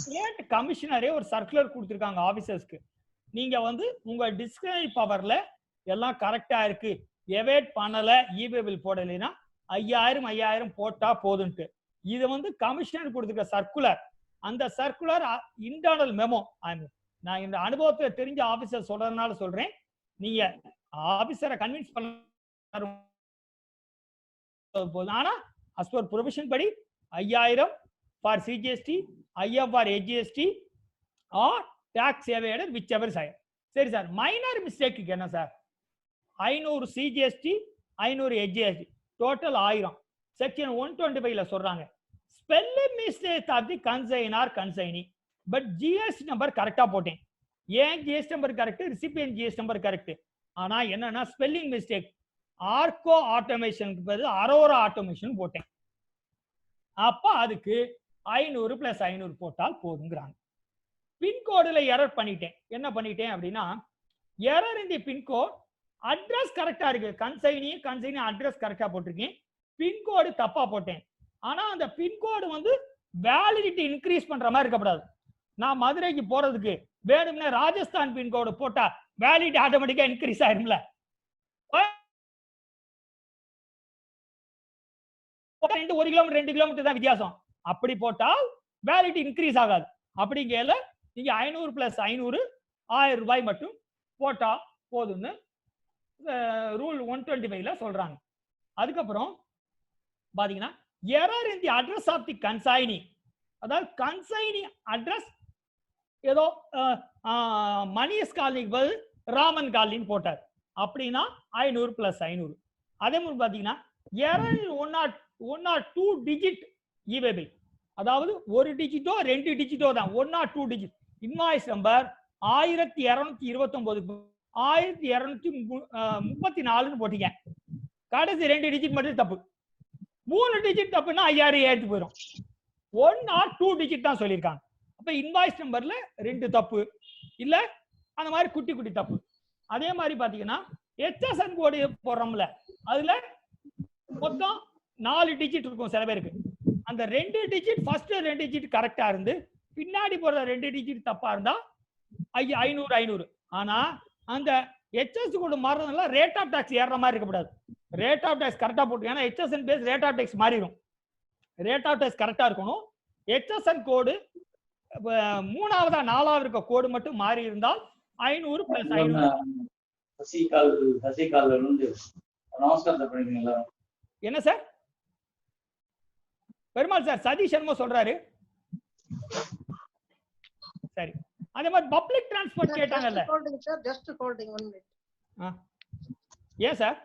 ஸ்டேட் கமிஷனரே ஒரு சர்க்குலர் கொடுத்துருக்காங்க ஆபீசர்ஸ்க்கு. நீங்க வந்து உங்க டிஸ்கிரிஷனரி பவர்ல எல்லாம் கரெக்டா இருக்கு, எவேட் பண்ணல, இவேபில் போடலைன்னா 5,000 போட்டா போதுன்ட்டு. இது வந்து கமிஷனர் கொடுத்துருக்க சர்க்குலர். அந்த சர்க்குலர் இன்டர்னல் மெமோ. நான் இந்த அனுபவத்துல தெரிஞ்ச ஆபீசர் சொல்றதுனால சொல்றேன். நீங்க ஆபீசரை கன்வின்ஸ் பண்ண போதும். ஆனா as per provision படி 5,000 for CGST, 5,000 for SGST or tax evaded whichever is higher. சரி சார், மைனர் மிஸ்டேக்கு என்ன sir? 500 CGST, 500 SGST, total 1000. Section 125ல சொல்றாங்க, spelling mistake of the consignor consignee, but GST number கரெக்டா போட்டேன். ஏன் GST number correct, recipient GST number correct. ஆனா என்னன்னா spelling mistake, ஆர்கோ ஆட்டோமேஷனுக்கு பதில் அரோரா ஆட்டோமேஷன் போட்டேன். அப்ப அதுக்கு 500 + 500 போட்டால் போதுங்கிறாங்க. பின்கோடுல எரர் பண்ணிட்டேன். என்ன பண்ணிட்டேன் அப்படின்னா, எரர் இந்த பின்கோட் அட்ரஸ் கரெக்டா இருக்கு, கன்சைனி அட்ரஸ் கரெக்டா போட்டிருக்கேன், பின்கோடு தப்பா போட்டேன். ஆனா அந்த பின்கோடு வந்து வேலிடிட்டி இன்க்ரீஸ் பண்ற மாதிரி இருக்கக்கூடாது. நான் மதுரைக்கு போறதுக்கு வேணும்னா ராஜஸ்தான் பின்கோடு போட்டா வேலிடிட்டி ஆட்டோமேட்டிக்கா இன்க்ரீஸ் ஆயிரும்ல. 1 கிலோமீட்டர் 2 கிலோமீட்டர் தான் வித்தியாசம். அப்படி போட்டால் வேலிடிட்டி இன்க்ரீஸ் ஆகாது. அப்படிங்கல நீங்க 500 + 500 1000 ரூபாய் மட்டும் போட்டா போதும்னு ரூல் 125ல சொல்றாங்க. அதுக்கப்புறம் பாத்தீங்கன்னா error in the address of the consignee, அதாவது கன்சைனி அட்ரஸ் ஏதோ மணியஸ் காலனிக்கு பதில் ராமன் காலனின்னு போட்டார். அப்படின்னா 500 + 500. அதே மாதிரி பாத்தீங்கன்னா எரர் 1 or 2 டிஜிட் இவேபிள், அதாவது 1 டிஜிட்டோ 2 டிஜிட்டோ தான், 1 or 2 டிஜிட். இன்வாய்ஸ் நம்பர் 1229 1234ன்னு போட்டீங்க, கடைசி 2 டிஜிட் மட்டும் தப்பு. 3 டிஜிட் தப்புன்னா 5000 ஏத்து போயிடும். 1 or 2 டிஜிட் தான் சொல்லியிருக்காங்க. அப்ப இன்வாய்ஸ் நம்பர்ல 2 தப்பு இல்ல, அந்த மாதிரி குட்டி குட்டி தப்பு. அதே மாதிரி பாத்தீங்கன்னா HSN கோடு போடுறோம்ல, அதுல மொத்தம் 4 டிஜிட் இருக்கும் சில பேருக்கு. அந்த 2 டிஜிட் ஃபர்ஸ்ட் 2 டிஜிட் கரெக்டா இருந்து பின்னாடி போற 2 டிஜிட் தப்பா இருந்தா 500. ஆனா அந்த HSN கோடு மாறதுனால ரேட் ஆஃப் டாக்ஸ் ஏறுற மாதிரி இருக்கக்கூடாது. ரேட் ஆஃப் டாக்ஸ் கரெக்டா போட்டு, ஏன்னா HSN base rate of tax மாறிடும். ரேட் ஆஃப் டாக்ஸ் கரெக்டா இருக்கணும். HSN கோடு 3வது 4வது இருக்க கோடு மட்டும் மாறி இருந்தால் 500 + 500. என்ன சார் பெருமாள் சார் சதீஷ் என்னமோ சொல்றாரு. சரி, அதே மாதிரி பப்ளிக் டிரான்ஸ்போர்ட் கேட்டாங்கல்ல. Just holding 1 minute. ஏன் சார்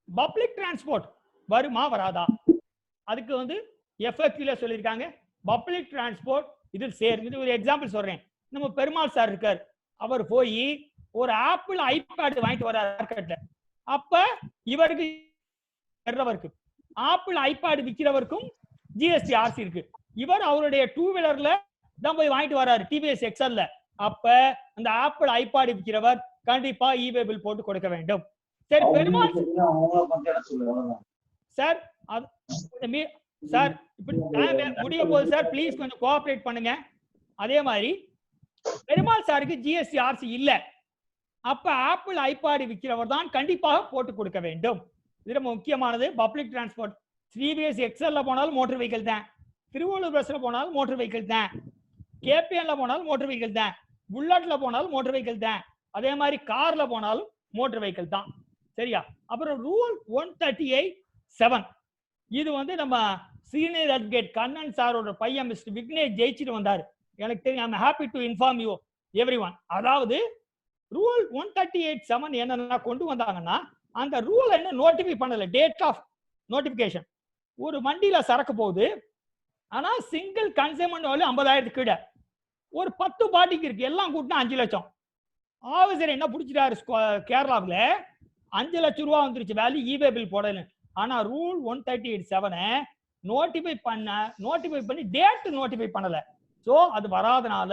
பப்ளிக் டிரான்ஸ்போர்ட் வருமா வராதா? அதுக்கு வந்து எஃப்எக்யூல சொல்லியிருக்காங்க பப்ளிக் டிரான்ஸ்போர்ட் இதில் சேரும். இது ஒரு எக்ஸாம்பிள் சொல்றேன். நம்ம பெருமாள் சார் இருக்கார், அவர் போய் ஒரு ஆப்பிள் ஐபேட் வாங்கிட்டு வர்றாரு மார்க்கெட்ல. அப்ப இவருக்கு ஆப்பிள் ஐபேட் விற்கிறவருக்கும் ஜிஎஸ்டி ஆர்சி இருக்கு. இவர் அவருடைய 2 வீலர்ல தான் போய் வாங்கிட்டு வர்றாரு, டிவிஎஸ் எக்ஸல்ல. அப்ப அந்த ஆப்பிள் ஐபேட் விற்கிறவர் கண்டிப்பா இவேபிள் போட்டு கொடுக்க வேண்டும். சரி பெருமாள் சார், சார் இப்படி முடிய போகுது சார், ப்ளீஸ் கொஞ்சம் கோஆபரேட் பண்ணுங்க. அதே மாதிரி பெருமாள் சாருக்கு ஜிஎஸ்டி ஆர்சி இல்ல, அப்ப ஆப்பிள் ஐபேட் விற்கிறவர் தான் கண்டிப்பாக போட்டு கொடுக்க வேண்டும். இது ரொம்ப முக்கியமானது. பப்ளிக் டிரான்ஸ்போர்ட் டிவிஎஸ் எக்ஸல்ல போனாலும் மோட்டர் வெஹிக்கிள் தான், திருவள்ளூர் பஸ்ல போனாலும் மோட்டர் வெஹிக்கிள் தான், கேபிஎன்ல போனாலும் மோட்டர் வெஹிக்கிள் தான், புல்லட்ல போனாலும் மோட்டர் வெஹிக்கிள் தான், அதே மாதிரி கார்ல போனாலும் மோட்டர் வெஹிக்கிள் தான். சரியா? அப்புறம் ரூல் 138(7), இது வந்து நம்ம சீனியர் அட்வொகேட் கண்ணன் சாரோட பையன் மிஸ்டர் விக்னேஷ் ஜெயிச்சுட்டு வந்தாரு. எனக்கு தெரியும். I'm happy to inform you everyone. அதாவது ரூல் 138(7) என்னன்னா கொண்டு வந்தாங்கன்னா அந்த ரூல் என்ன நோட்டிஃபை பண்ணல, டேட் ஆஃப் நோட்டிபிகேஷன். ஒரு வண்டியில சரக்கு போகுது, ஆனா சிங்கிள் கன்சைன்மெண்ட் வேல்யூ 50,000 கீழே, ஒரு 10 பாட்டிக்கு இருக்கு, எல்லாம் கூட்டினா 5 லட்சம். ஆஃபீஸர் என்ன பிடிச்சிட்டாரு கேரளாவில், 5 லட்சம் ரூபா வந்துருச்சு வேல்யூ, இவே பில் போடல. ஆனா ரூல் 138(7) நோட்டிஃபை பண்ணி டேட் நோட்டிஃபை பண்ணல. ஸோ அது வராதனால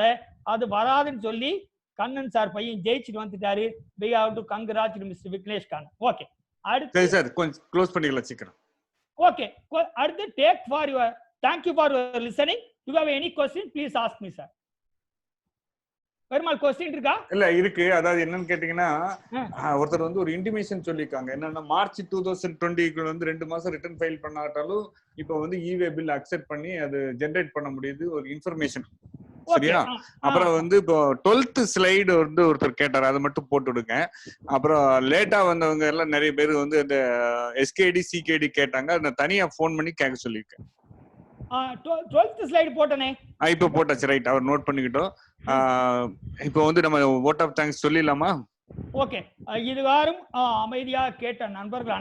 அது வராதுன்னு சொல்லி கண்ணன் சார் பையன் ஜெயிச்சுட்டு வந்துட்டாரு. we have to congratulate Mr. Vignesh Kannan. Okay, அடுத்து சரி சார், கொஞ்சம் க்ளோஸ் பண்ணிக்கலாம் சீக்கிரம். ஓகே, அடுத்து take for your, thank you for your listening. you have any question please ask me sir. Perumal question இருக்கா? இல்ல இருக்கு. அதாவது என்னன்னு கேட்டீங்கன்னா, ஒருத்தர் வந்து ஒரு இன்டிமேஷன் சொல்லிருக்காங்க. என்னன்னா மார்ச் 2020 வந்து 2 மாசம் ரிட்டர்ன் ஃபைல் பண்ணாட்டாலும் இப்போ வந்து இவே பில் அக்செப்ட் பண்ணி அது ஜெனரேட் பண்ண முடியுது, ஒரு இன்ஃபர்மேஷன். சரியா? அப்புறம் வந்து இப்போ 12th ஸ்லைடு வந்து ஒருத்தர் கேட்டாரு, அதை மட்டும் போட்டு விடுங்க. அப்புறம் லேட்டா வந்தவங்க எல்லாம் நிறைய பேர் வந்து இந்த எஸ்கேடி சிகேடி கேட்டாங்க, அதை தனியா போன் பண்ணி கேட்க சொல்லியிருக்கேன். 12th ஸ்லைடு போட்டனே, இப்போ போட்டாச்சு. ரைட், அவர் நோட் பண்ணிக்கிட்டோம். இப்போ வந்து நம்ம வோட் ஆஃப் தேங்க்ஸ் சொல்லிடலாமா? ஓகே, இதுவாரும் அமைதியாக கேட்ட நண்பர்கள்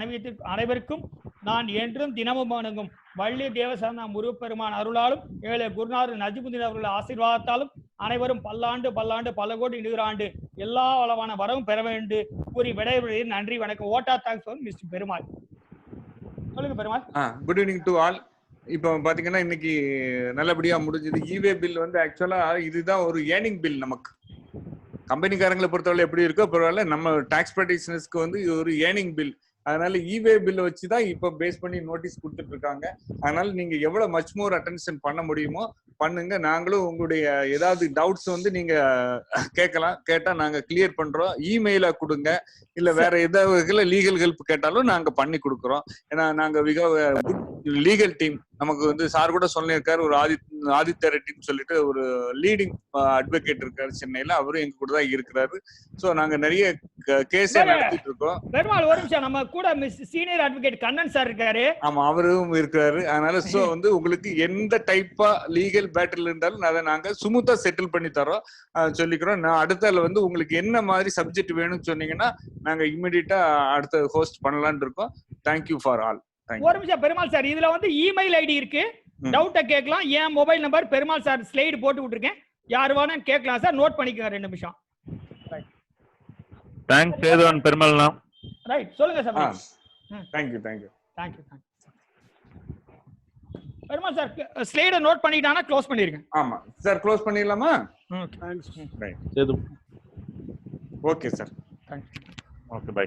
அனைவருக்கும் நான் என்றும் தினமும் வணங்கும் வள்ளி தேவசரண முருகப்பெருமான் அருளாலும் ஏழை குருநாதர் நஜிமுதீன் அவர்கள் ஆசீர்வாதத்தாலும் அனைவரும் பல்லாண்டு பல்லாண்டு பல கோடி நூறாண்டு எல்லா வளமான வரவும் பெற வேண்டும் கூறி விடைபெறுகிறேன். நன்றி, வணக்கம். ஓட்டா தேங்க்ஸ் மிஸ்டர் பெருமாள். சொல்லுங்க Perumal. Good evening to all. இப்போ பாத்தீங்கன்னா இன்னைக்கு நல்லபடியா முடிஞ்சது. இவே பில் வந்து ஆக்சுவலா இதுதான் ஒரு ஏர்னிங் பில். நமக்கு கம்பெனிக்காரங்களை பொறுத்தவரை எப்படி இருக்கோ பரவாயில்ல, நம்ம டாக்ஸ் ப்ராக்டிஷனர்ஸ்க்கு வந்து ஒரு ஏர்னிங் பில். அதனால இவே பில்லை வச்சுதான் இப்ப பேஸ் பண்ணி நோட்டீஸ் கொடுத்துட்டு இருக்காங்க. அதனால நீங்க எவ்வளவு மச் மோர் அட்டென்ஷன் பண்ண முடியுமோ பண்ணுங்க. நாங்களும் உங்களுடைய ஏதாவது டவுட்ஸ் வந்து நீங்க கேட்கலாம், கேட்டா நாங்க கிளியர் பண்றோம். இமெயிலா கொடுங்க, இல்ல வேற ஏதாவது லீகல் ஹெல்ப் கேட்டாலும் நாங்க பண்ணி கொடுக்குறோம். ஏன்னா நாங்க லீகல் டீம், நமக்கு வந்து சார் கூட சொல்லியிருக்காரு, ஒரு ஆதித்ய ரெட்டின்னு சொல்லிட்டு ஒரு லீடிங் அட்வொகேட் இருக்காரு சென்னையில, அவரும் எங்க கூட தான் இருக்கிறாரு. சோ நாங்க நிறைய கேஸ் நடத்திட்டு இருக்கோம். பெருமாள் ஒரு நிமிஷம், நம்ம கூட சீனியர் அட்வொகேட் கண்ணன் சார் இருக்காரு. ஆமா, அவரும் இருக்காரு. அதனால சோ வந்து உங்களுக்கு எந்த டைப்பா லீகல் பேட்டில் இருந்தாலும் அதை நாங்க சுமூத்தா செட்டில் பண்ணி தரோம் சொல்லிக்கிறோம். நான் அடுத்தால வந்து உங்களுக்கு என்ன மாதிரி சப்ஜெக்ட் வேணும்னு சொன்னீங்கன்னா நாங்க இமிடியேட்டா அடுத்த ஹோஸ்ட் பண்ணலாம்னு இருக்கோம். Thank you for all. ஒரு நிமிஷம் பெருமாள் சார், இதுல வந்து இமெயில் ஐடி இருக்கு, டவுட்ட கேட்கலாம். என் mobile number Perumal sir slide போட்டு விட்டுருக்கேன், யார் வேணா கேட்கலாம் சார். நோட் பண்ணிக்கோங்க 2 நிமிஷம். தேங்க்ஸ் சேதுவன் பெருமாள்னா. ரைட், சொல்லுங்க சார். தேங்க்யூ. பெருமாள் சார் ஸ்லைட நோட் பண்ணிட்டானா க்ளோஸ் பண்ணிருங்க. ஆமா சார், க்ளோஸ் பண்ணிடலாமா? Thanks. Sethu. Okay sir. Thanks. Okay, by.